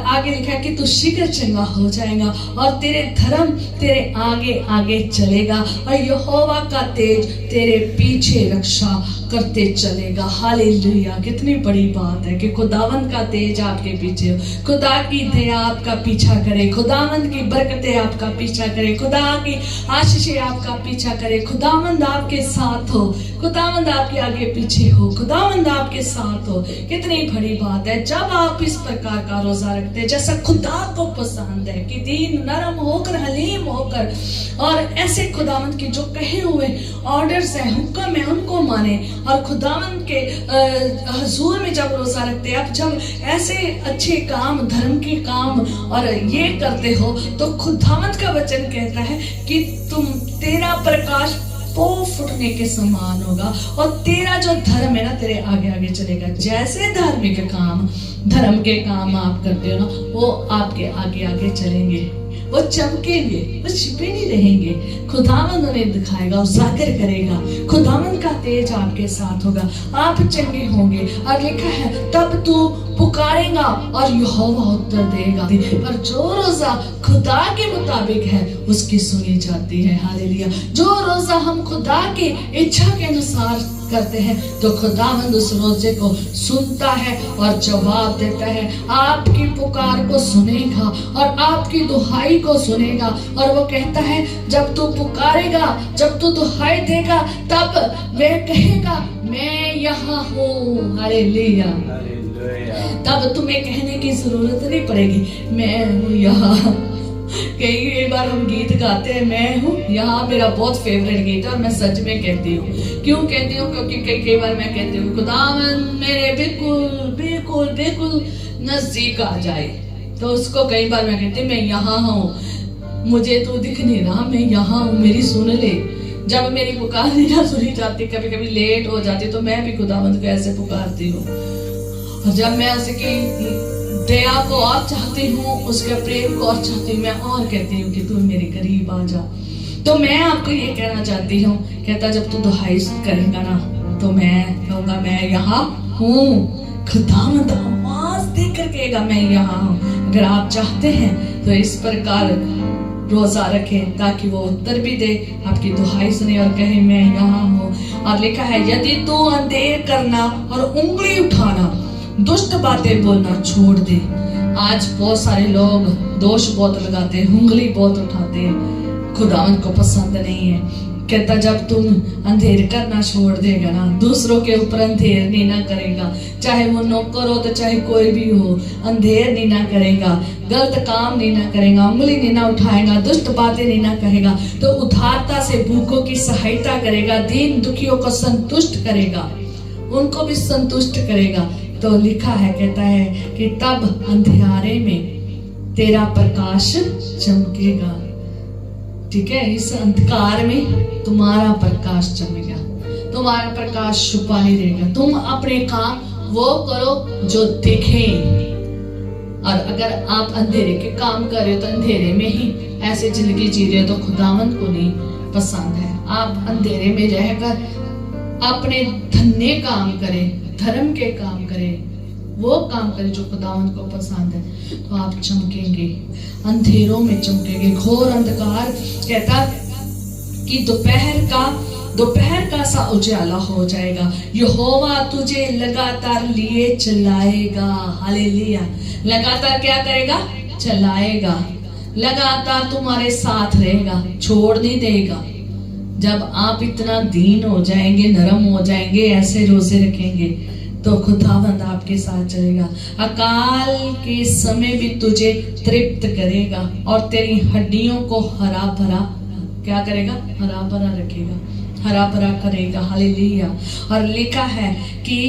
आगे लिखा कि तू शीघ्र चंगा हो जाएगा और तेरे धर्म तेरे आगे आगे चलेगा और यहोवा का तेज तेरे पीछे रक्षा करते चलेगा। हालेलुया। कितनी बड़ी बात है कि खुदावंद का तेज आपके पीछे हो, खुदा की दया आपका पीछा करे, खुदावंद की बरकतें आपका पीछा करे, खुदा की आशीषें आपका पीछा करे, खुदावंद आपके साथ हो, खुदावंद आपके आगे पीछे हो, खुदावंद आपके साथ हो। कितनी बड़ी बात है जब आप इस प्रकार का रोजा रखते हैं जैसा खुदा को पसंद है, कि दीन नरम होकर, हलीम होकर, और ऐसे खुदावंद के जो कहे हुए ऑर्डर्स है, हुक्म है, उनको माने। और खुदावंद के हुजूर में जब रोजा रखते हैं, आप जब ऐसे अच्छे काम, धर्म के काम और ये करते हो, तो खुदावंद का वचन कहता है कि तेरा प्रकाश पौ फुटने के समान होगा, और तेरा जो धर्म है ना तेरे आगे आगे चलेगा। जैसे धार्मिक काम, धर्म के काम आप करते हो ना, वो आपके आगे आगे चलेंगे, वो चमकेंगे, वो छिपे नहीं रहेंगे। खुदावंद उन्हें दिखाएगा, उजागर करेगा, खुदावंद का तेज आपके साथ होगा, आप चंगे होंगे। और लिखा है तब तू पुकारेगा और यहोवा उत्तर देगा। पर जो रोजा खुदा के मुताबिक है उसकी सुनी जाती है। हालेलुया। जो रोजा हम खुदा की इच्छा के अनुसार करते हैं तो खुदावंद उस रोजे को सुनता है और जवाब देता है, आपकी पुकार को सुनेगा और आपकी दुहाई को सुनेगा। और वो कहता है जब तू पुकारेगा, जब तू दुहाई देगा, तब वे कहेगा मैं यहाँ हूँ। हालेलुया। तब तुम्हें कहने की जरूरत नहीं पड़ेगी, मैं हूँ यहाँ। कई बार हम गीत गाते हैं, मैं हूँ यहाँ, मेरा बहुत फेवरेट गीत है और मैं सच में कहती हूँ। क्यों कहती हूँ? क्योंकि कई बार मैं कहती हूँ खुदावंद मेरे बिल्कुल बिल्कुल बिल्कुल नजदीक आ जाए, तो उसको कई बार मैं कहती हूँ मैं यहाँ हूँ, मुझे तो दिख नहीं रहा, मैं यहाँ हूँ, मेरी सुन ले। जब मेरी पुकार नहीं ना सुनी जाती, कभी कभी लेट हो जाती, तो मैं भी खुदावंद को ऐसे पुकारती हूँ। और जब मैं उसकी दया को और चाहती हूँ, उसके प्रेम को और चाहती हूँ, मैं और कहती हूँ कि तू मेरे करीब आ जा। तो मैं आपको ये कहना चाहती हूँ, कहता जब तू दुहाई करेगा ना तो मैं कहूँगा मैं यहाँ हूँ। खुदावंद आवाज देकर कहेगा मैं यहाँ हूँ। अगर आप चाहते हैं तो इस प्रकार रोजा रखें ताकि वो उत्तर भी दे, आपकी दुहाई सुने और कहे मैं यहाँ हूँ। और लिखा है यदि तू अंधेर करना और उंगली उठाना, दुष्ट बातें बोलना छोड़ दे। आज बहुत सारे लोग दोष बहुत लगाते हैं, उंगली बहुत उठाते हैं, खुदावंद को पसंद नहीं है। कहता जब तुम अंधेर करना छोड़ देगा ना, दूसरों के ऊपर अंधेर नहीं ना करेगा, चाहे वो नौकर हो तो चाहे कोई भी हो, अंधेर नहीं ना करेगा, गलत काम नहीं ना करेगा, उंगली नहीं ना उठाएगा, दुष्ट बातें नहीं ना कहेगा, तो उदारता से भूखों की सहायता करेगा, दीन दुखियों को संतुष्ट करेगा, उनको भी संतुष्ट करेगा। तो लिखा है, कहता है कि तब अंधियारे में तेरा प्रकाश चमकेगा। ठीक है, इस अंधकार में तुम्हारा प्रकाश चमकेगा, तुम्हारा प्रकाश छुपा नहीं रहेगा। तुम अपने काम वो करो जो दिखे। और अगर आप अंधेरे के काम कर रहे हो तो अंधेरे में ही ऐसे जिंदगी जी रहे हो तो खुदावंद को नहीं पसंद है। आप अंधेरे में रहकर अपने धन्य काम करें, धर्म के काम करें, वो काम करें जो खुदावंद को पसंद है, तो आप चमकेंगे, अंधेरों में चमकेंगे। घोर अंधकार कहता कि दोपहर का सा उजाला हो जाएगा। यहोवा तुझे लगातार लिए चलाएगा। हालेलुया। लगातार क्या करेगा? चलाएगा, लगातार तुम्हारे साथ रहेगा, छोड़ नहीं देगा। जब आप इतना दीन हो जाएंगे, नरम हो जाएंगे, ऐसे रोजे रखेंगे तो खुदावंद आपके साथ चलेगा। अकाल के समय भी तुझे तृप्त करेगा और तेरी हड्डियों को हरा भरा क्या करेगा? हरा भरा रखेगा, हरा भरा करेगा। हालेलुया। और लिखा है कि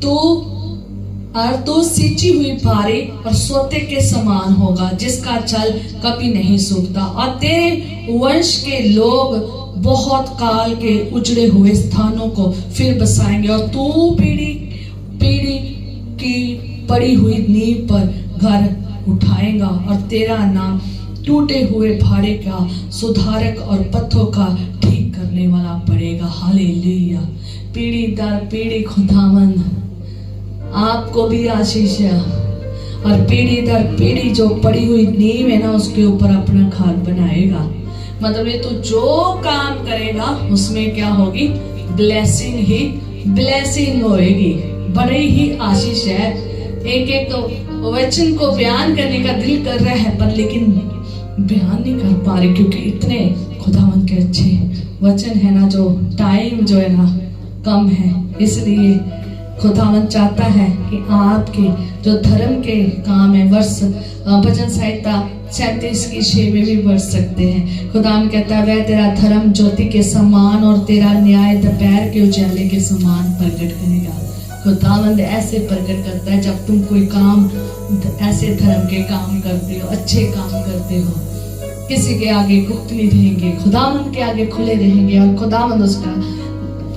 तू सींची हुई भारी और सोते के समान होगा, जिसका जल कभी नहीं सूखता। और तेरे वंश के लोग बहुत काल के उजड़े हुए स्थानों को फिर बसाएंगे, और तू पीढ़ी की पड़ी हुई नींव पर घर उठाएगा, और तेरा नाम टूटे हुए भाड़े का सुधारक और पत्थों का ठीक करने वाला पड़ेगा। हालेलुया। पीढ़ी दर पीढ़ी खुदावंद आपको भी आशीष है, और पीढ़ी दर पीढ़ी जो पड़ी हुई नींव है ना, उसके ऊपर अपना घर बनाएगा। मतलब ये तो जो काम करेगा उसमें क्या होगी? ब्लेसिंग ही ब्लेसिंग होएगी, बड़ी ही आशीष है। एक एक वचन को बयान करने का दिल कर रहा है, पर लेकिन बयान नहीं कर पा रहे, क्योंकि इतने खुदावंद के अच्छे वचन है ना, जो टाइम जो है ना कम है। इसलिए खुदावंद चाहता है कि आपके जो धर्म के काम है, वर्ष भजन संहिता 37 की 6 में भी बढ़ सकते हैं। खुदावंद कहता है वह तेरा धर्म ज्योति के समान और तेरा न्याय दोपहर के उजाले के समान प्रकट करेगा। खुदावंद ऐसे प्रकट करता है जब तुम कोई काम ऐसे धर्म के काम करते हो, अच्छे काम करते हो, किसी के आगे गुप्त नहीं रहेंगे, खुदावंद के आगे खुले रहेंगे और खुदावंद उसका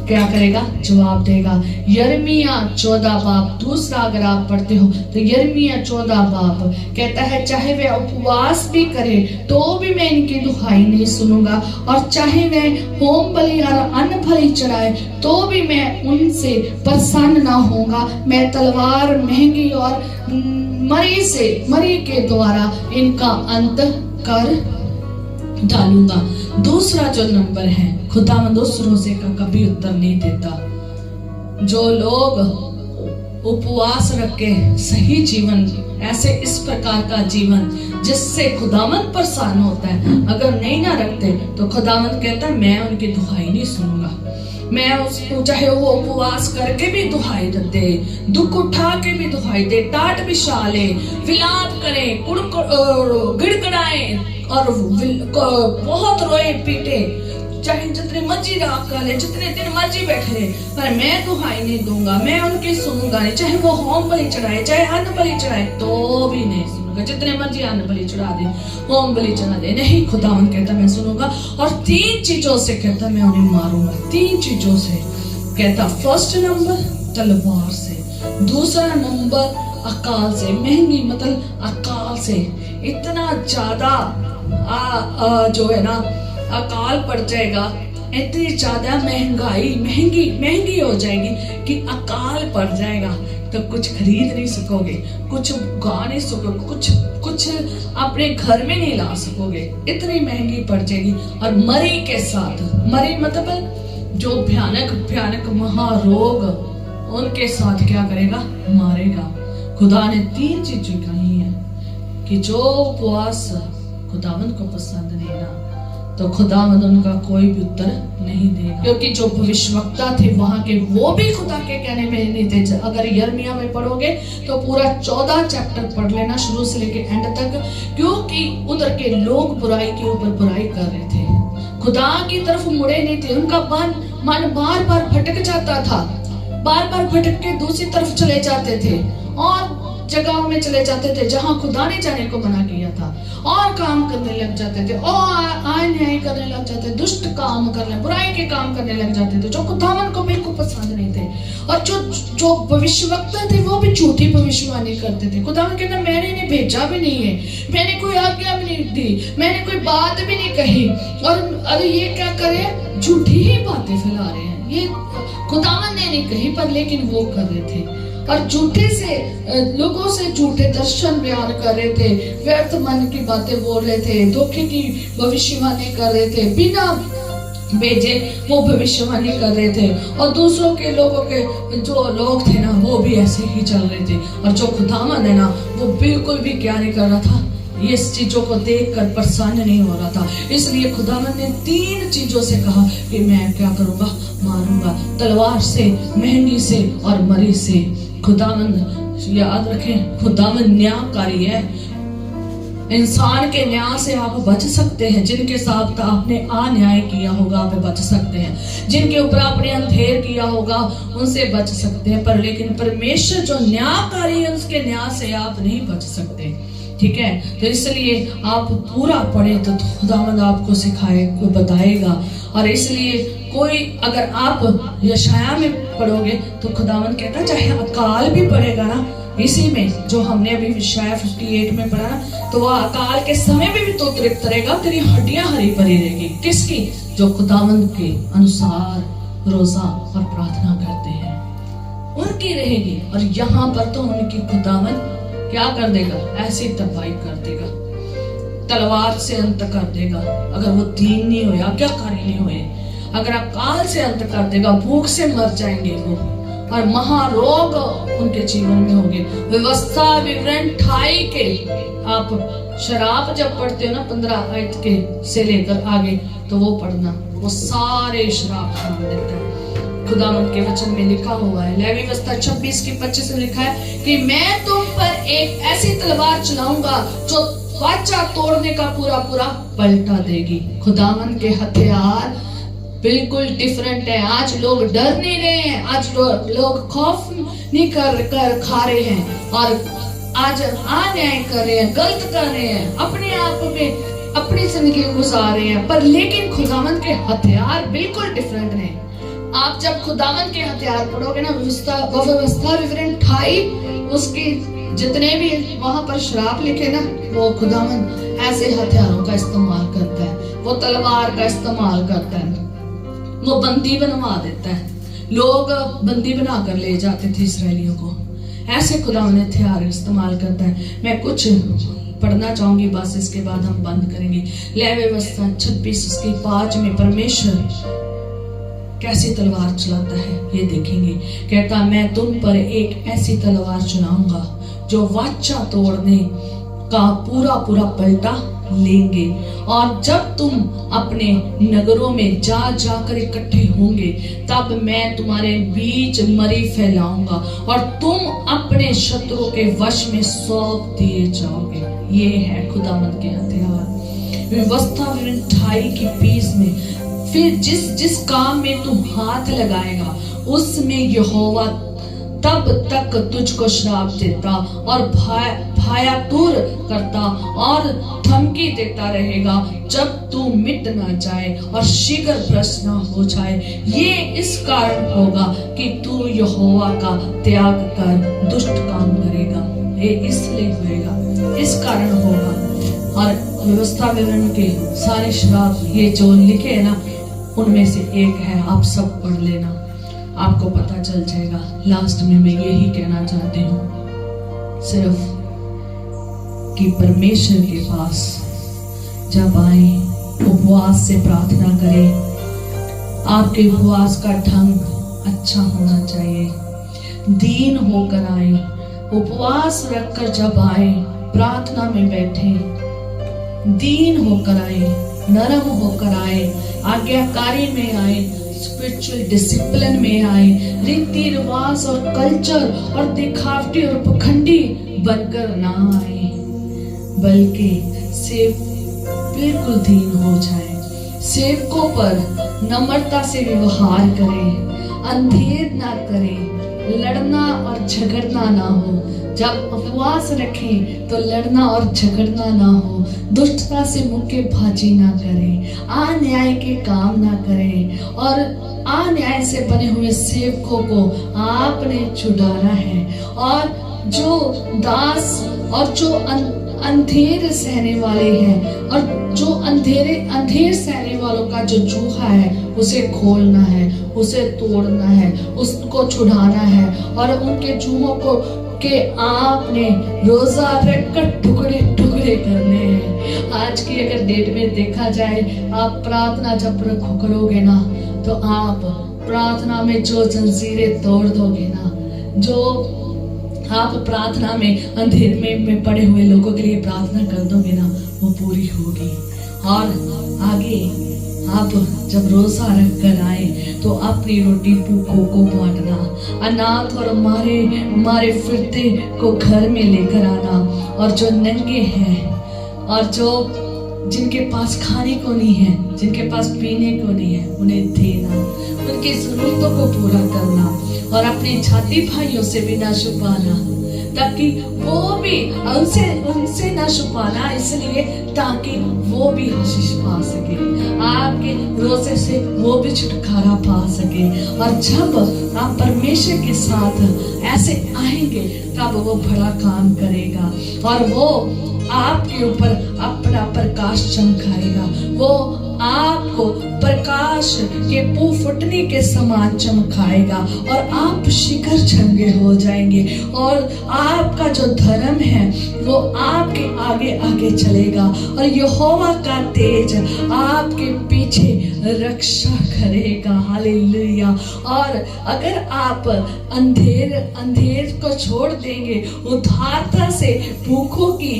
क्या करेगा, जवाब देगा। यिर्मयाह 14 बाब दूसरा अगर आप पढ़ते हो तो यिर्मयाह 14 बाब कहता है चाहे वे उपवास भी करे तो भी मैं इनकी दुहाई नहीं सुनूंगा, और चाहे वे होम बलि और अन्न बलि चढ़ाए तो भी मैं उनसे प्रसन्न ना होऊंगा। मैं तलवार, महंगी और मरी के द्वारा इनका अंत कर डालूंगा। दूसरा जो नंबर है, खुदावंद उस रोजे का कभी उत्तर नहीं देता। जो लोग उपवास रख के सही जीवन, ऐसे इस प्रकार का जीवन जिससे खुदावंद प्रसन्न होता है, अगर नहीं ना रखते तो खुदावंद कहता है मैं उनकी दुहाई नहीं सुनूंगा। मैं उसको चाहे वो उपवास करके भी दुहाई दे, दुख उठा के भी दुहाई दे, टाट बिछाले, विलाप करे, गिड़गिड़ाए और बहुत रोए पीटे, चाहे जितने मर्जी रात का ले, जितने दिन मर्जी बैठे रहे, पर मैं दुहाई नहीं दूंगा, मैं उनकी सुनूंगा नहीं। चाहे वो होम बलि चढ़ाए, चाहे अन्न बलि चढ़ाए तो भी नहीं सुनूंगा। जितने मर्जी अन्न बलि चढ़ा दे, होम बलि चढ़ा दे, नहीं, खुदावंद कहता मैं सुनूंगा। और 3 चीजों से कहता मैं उन्हें मारूंगा। 3 चीजों से कहता, फर्स्ट नंबर तलवार से, दूसरा नंबर अकाल से, महंगी मतलब अकाल से। इतना ज्यादा जो है ना अकाल पड़ जाएगा, इतनी ज्यादा महंगी हो जाएगी कि अकाल पड़ जाएगा तो कुछ खरीद नहीं सकोगे, कुछ उगा नहीं सकोगे, कुछ अपने घर में नहीं ला सकोगे, इतनी महंगी पड़ जाएगी। और मरी के साथ, मरी मतलब जो भयानक महारोग, उनके साथ क्या करेगा, मारेगा। खुदा ने 3 चीजें कही है कि जो उपवास खुदावंद को पसंद नहीं ना, तो खुदावंद उनका कोई भी उत्तर नहीं देगा, क्योंकि जो भविष्यवक्ता थे वहां के, वो भी खुदा के कहने में नहीं थे। अगर यिर्मयाह में पढ़ोगे तो पूरा 14 चैप्टर पढ़ लेना शुरू से लेके एंड तक, क्योंकि उधर के लोग बुराई के ऊपर बुराई कर रहे थे, खुदा की तरफ मुड़े नहीं थे। उनका मन बार बार भटक जाता था, बार बार भटक के दूसरी तरफ चले जाते थे और जगहों में चले जाते थे जहां खुदा ने जाने को मना किया था, और काम करने लग जाते थे, और अन्याय करने लग जाते, दुष्ट काम करने, बुराई के काम करने लग जाते थे, जो खुदावंद को बिल्कुल पसंद नहीं थे। और जो भविष्यवक्ता थे वो भी झूठी भविष्यवाणी करते थे। खुदावंद कहता मैंने इन्हें भेजा भी नहीं है, मैंने कोई आज्ञा भी नहीं दी, मैंने कोई बात भी नहीं कही, और अरे ये क्या करे, झूठी ही बातें फैला रहे हैं। ये खुदावंद ने नहीं कही पर लेकिन वो कर रहे थे, और झूठे से लोगों से झूठे दर्शन बयान कर रहे थे, व्यर्थ मन की बातें बोल रहे थे, धोखे की भविष्यवाणी कर रहे थे, बिना भेजे वो भविष्यवाणी कर रहे थे, और दूसरों के लोगों के जो लोग थे ना वो भी ऐसे ही चल रहे थे। और जो खुदावंद है ना वो बिल्कुल भी क्या नहीं कर रहा था, ये चीजों को देखकर प्रसन्न नहीं हो रहा था। इसलिए खुदावंद ने 3 चीजों से कहा कि मैं क्या करूंगा, मारूंगा, तलवार से, महंगी से और मरी से। खुदावंद याद रखें, खुदावंद न्यायकारी है। इंसान के न्याय से आप बच सकते हैं, जिनके साथ आपने अन्याय किया होगा आप बच सकते हैं, जिनके ऊपर आपने अंधेर किया होगा उनसे बच सकते हैं, पर लेकिन परमेश्वर जो न्यायकारी है उसके न्याय से आप नहीं बच सकते। ठीक है, तो इसलिए आप पूरा पढ़े तो खुदावंद आपको सिखाए, को बताएगा। और इसलिए कोई अगर आप यशाया में पढ़ोगे तो खुदावंद कहता चाहे अकाल भी पड़ेगा ना, इसी में जो हमने अभी यशाया 58 में पढ़ा, तो वह अकाल के समय में भी तो तृप्त रहेगा, तेरी हड्डियां हरी भरी रहेगी। किसकी? जो खुदावंद के अनुसार रोजा और प्रार्थना करते हैं, उनकी रहेगी। और यहाँ पर तो उनकी खुदावंद क्या कर देगा, ऐसी तबाही कर देगा, तलवार से अंत कर देगा। अगर वो दीन नहीं हुए, आज्ञाकारी नहीं हुए, अगर अकाल से अंत कर देगा, भूख से मर जाएंगे वो, और महारोग उनके जीवन में होंगे। व्यवस्था विवरण 28 के आप शराब जब पढ़ते हो ना 15 आयत के से लेकर आगे, तो वो पढ़ना, वो सारे शराब नाम देता है। खुदावंद के वचन में लिखा हुआ है, लेवी व्यवस्था 26 की 25 में लिखा है कि मैं तुम पर एक ऐसी तलवार चलाऊंगा जो वाचा तोड़ने का पूरा पलटा देगी। खुदावंद के हथियार बिल्कुल डिफरेंट है। आज लोग डर नहीं रहे हैं, आज लोग खौफ नहीं कर खा रहे हैं, और आज अन्याय कर रहे हैं, गलत कर रहे हैं, अपने आप में अपनी जिंदगी गुजार रहे हैं, पर लेकिन खुदावंद के हथियार बिल्कुल डिफरेंट हैं। आप जब खुदावंद के हथियार पढ़ोगे ना, व्यवस्था विवरण 28 उसके जितने भी वहां पर श्राप लिखे ना, वो खुदावंद ऐसे हथियारों का इस्तेमाल करता है। वो तलवार का इस्तेमाल करता है, वो बंदी बनवा देता है। लोग बंदी बनाकर ले जाते थे इसराइलियों को, ऐसे खुदावंद हथियार इस्तेमाल करता है। मैं कुछ पढ़ना चाहूंगी, बस इसके बाद हम बंद करेंगे। लय व्यवस्था 26 उसके 5 में परमेश्वर कैसी तलवार चलाता है ये देखेंगे। कहता, मैं तुम पर एक ऐसी तलवार चलाऊंगा जो वाचा तोड़ने का पूरा पूरा पलटा लेंगे, और जब तुम अपने नगरों में जा जाकर इकट्ठे होंगे, तब मैं तुम्हारे बीच मरी फैलाऊंगा और तुम अपने शत्रुओं के वश में सौंप दिए जाओगे। ये है खुदावंद के हथियार। व्यवस्था 28 की 20 में, फिर जिस जिस काम में तू हाथ लगाएगा उसमें यहोवा तब तक तुझको श्राप देता और भयातुर करता और धमकी देता रहेगा जब तू मिट ना जाए और शीघ्र भ्रष्ट ना हो जाए। ये इस कारण होगा कि तू यहोवा का त्याग कर दुष्ट काम करेगा। ये इसलिए होगा, इस कारण होगा। और व्यवस्था विवरण के सारे श्राप ये जो लिखे है ना, उनमें से एक है, आप सब पढ़ लेना, आपको पता चल जाएगा। लास्ट में मैं यही कहना चाहती हूँ सिर्फ कि परमेश्वर के पास जब आए, उपवास से प्रार्थना करें। आपके उपवास का ढंग अच्छा होना चाहिए, दीन होकर आए, उपवास रखकर जब आए, प्रार्थना में बैठे, दीन होकर आए, नरम होकर आए, आज्ञाकारी में आए, स्पिरिचुअल डिसिप्लिन में आए, रीति रिवाज और कल्चर और दिखावटी और पखंडी बनकर ना आए, बल्कि सिर्फ बिल्कुल दीन हो जाए, सेवकों पर नम्रता से व्यवहार करें, अंधेर ना करें, लड़ना और झगड़ना ना हो। जब उपवास रखें तो लड़ना और झगड़ना ना हो, दुष्टता से मुक्केबाजी ना करें, अन्याय के काम ना करें, और अन्याय से बने हुए सेवकों को आपने छुड़ाना है। और जो दास और जो अंधेर सहने वाले हैं, और जो अंधेर सहने वालों का जो चूहा है, उसे खोलना है, उसे तोड़ना है, उसको छुड़ाना है, और उनके चूहों को के आपने रोजा रखकर टुकड़े टुकड़े करने हैं। आज की अगर डेट में देखा जाए, आप प्रार्थना जब करोगे ना, तो आप प्रार्थना में जो जंजीरें तोड़ दोगे ना, जो आप प्रार्थना में अंधेर में पड़े हुए लोगों के लिए प्रार्थना कर दोगे ना, वो पूरी होगी। और आगे आप जब रोजा रख कर आए तो अपनी रोटी भूखों को बांटना, अनाथ और मारे फिरते को घर में लेकर आना, और जो नंगे हैं और जो जिनके पास खाने को नहीं है, जिनके पास पीने को नहीं है, उन्हें देना, उनकी जरूरतों को पूरा करना, और अपने जाति भाइयों से भी ना छुपाना, ताकि वो भी उनसे ना छुपाना, इसलिए ताकि वो भी आशीष पा सके, आपके रोजे से वो भी छुटकारा पा सके। और जब आप परमेश्वर के साथ ऐसे आएंगे, तब वो बड़ा काम करेगा, और वो आपके ऊपर अपना प्रकाश चमकाएगा, वो आपको प्रकाश के फुटने के समान चमकाएगा, और आप शिखर चंगे हो जाएंगे, और आपका जो धर्म है वो आपके आगे आगे चलेगा, और यहोवा का तेज आपके पीछे रक्षा करेगा। हालेलुया। और अगर आप अंधेर को छोड़ देंगे, उदारता से भूखों की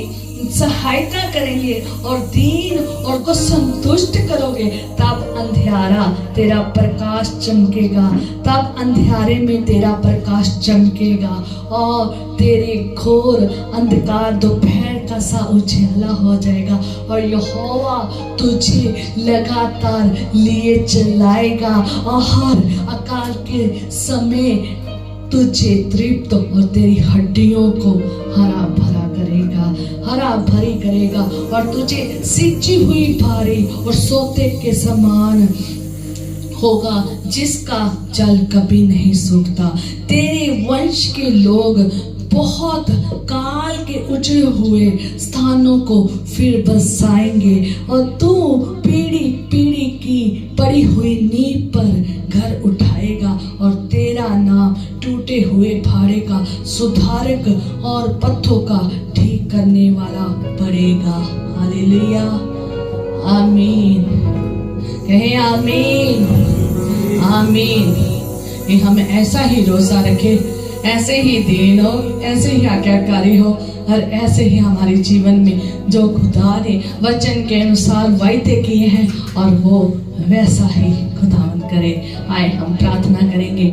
सहायता करेंगे और दीन और को संतुष्ट करोगे, तब अंधियारा तेरा प्रकाश चमकेगा, तब अंधियारे में तेरा प्रकाश चमकेगा, और तेरे घोर अंधकार दोपहर का सा उजाला हो जाएगा, और यहोवा तुझे लगातार लिए चलाएगा, और हर अकाल के समय तुझे तृप्त और तेरी हड्डियों को हरा भरा करेगा, हरा भरी करेगा और तुझे सिंची हुई भारी और सोते के समान होगा जिसका जल कभी नहीं सूखता। तेरे वंश के लोग बहुत काल के उजड़े हुए स्थानों को फिर बसाएंगे और तू पीढ़ी पीढ़ी की पड़ी हुई नींव पर घर उठाएगा और तेरा नाम टूटे हुए भाड़े का सुधारक और पत्थों का ठीक करने वाला पड़ेगा। हालेलुया, आमीन, कहे आमीन, आमीन। ये हम ऐसा ही रोजा रखे, ऐसे ही दिन हो, ऐसे ही आज्ञाकारी हो और ऐसे ही हमारे जीवन में जो खुदा ने वचन के अनुसार वायदे किए हैं और वो वैसा ही खुदावंद करे। आए हम प्रार्थना करेंगे।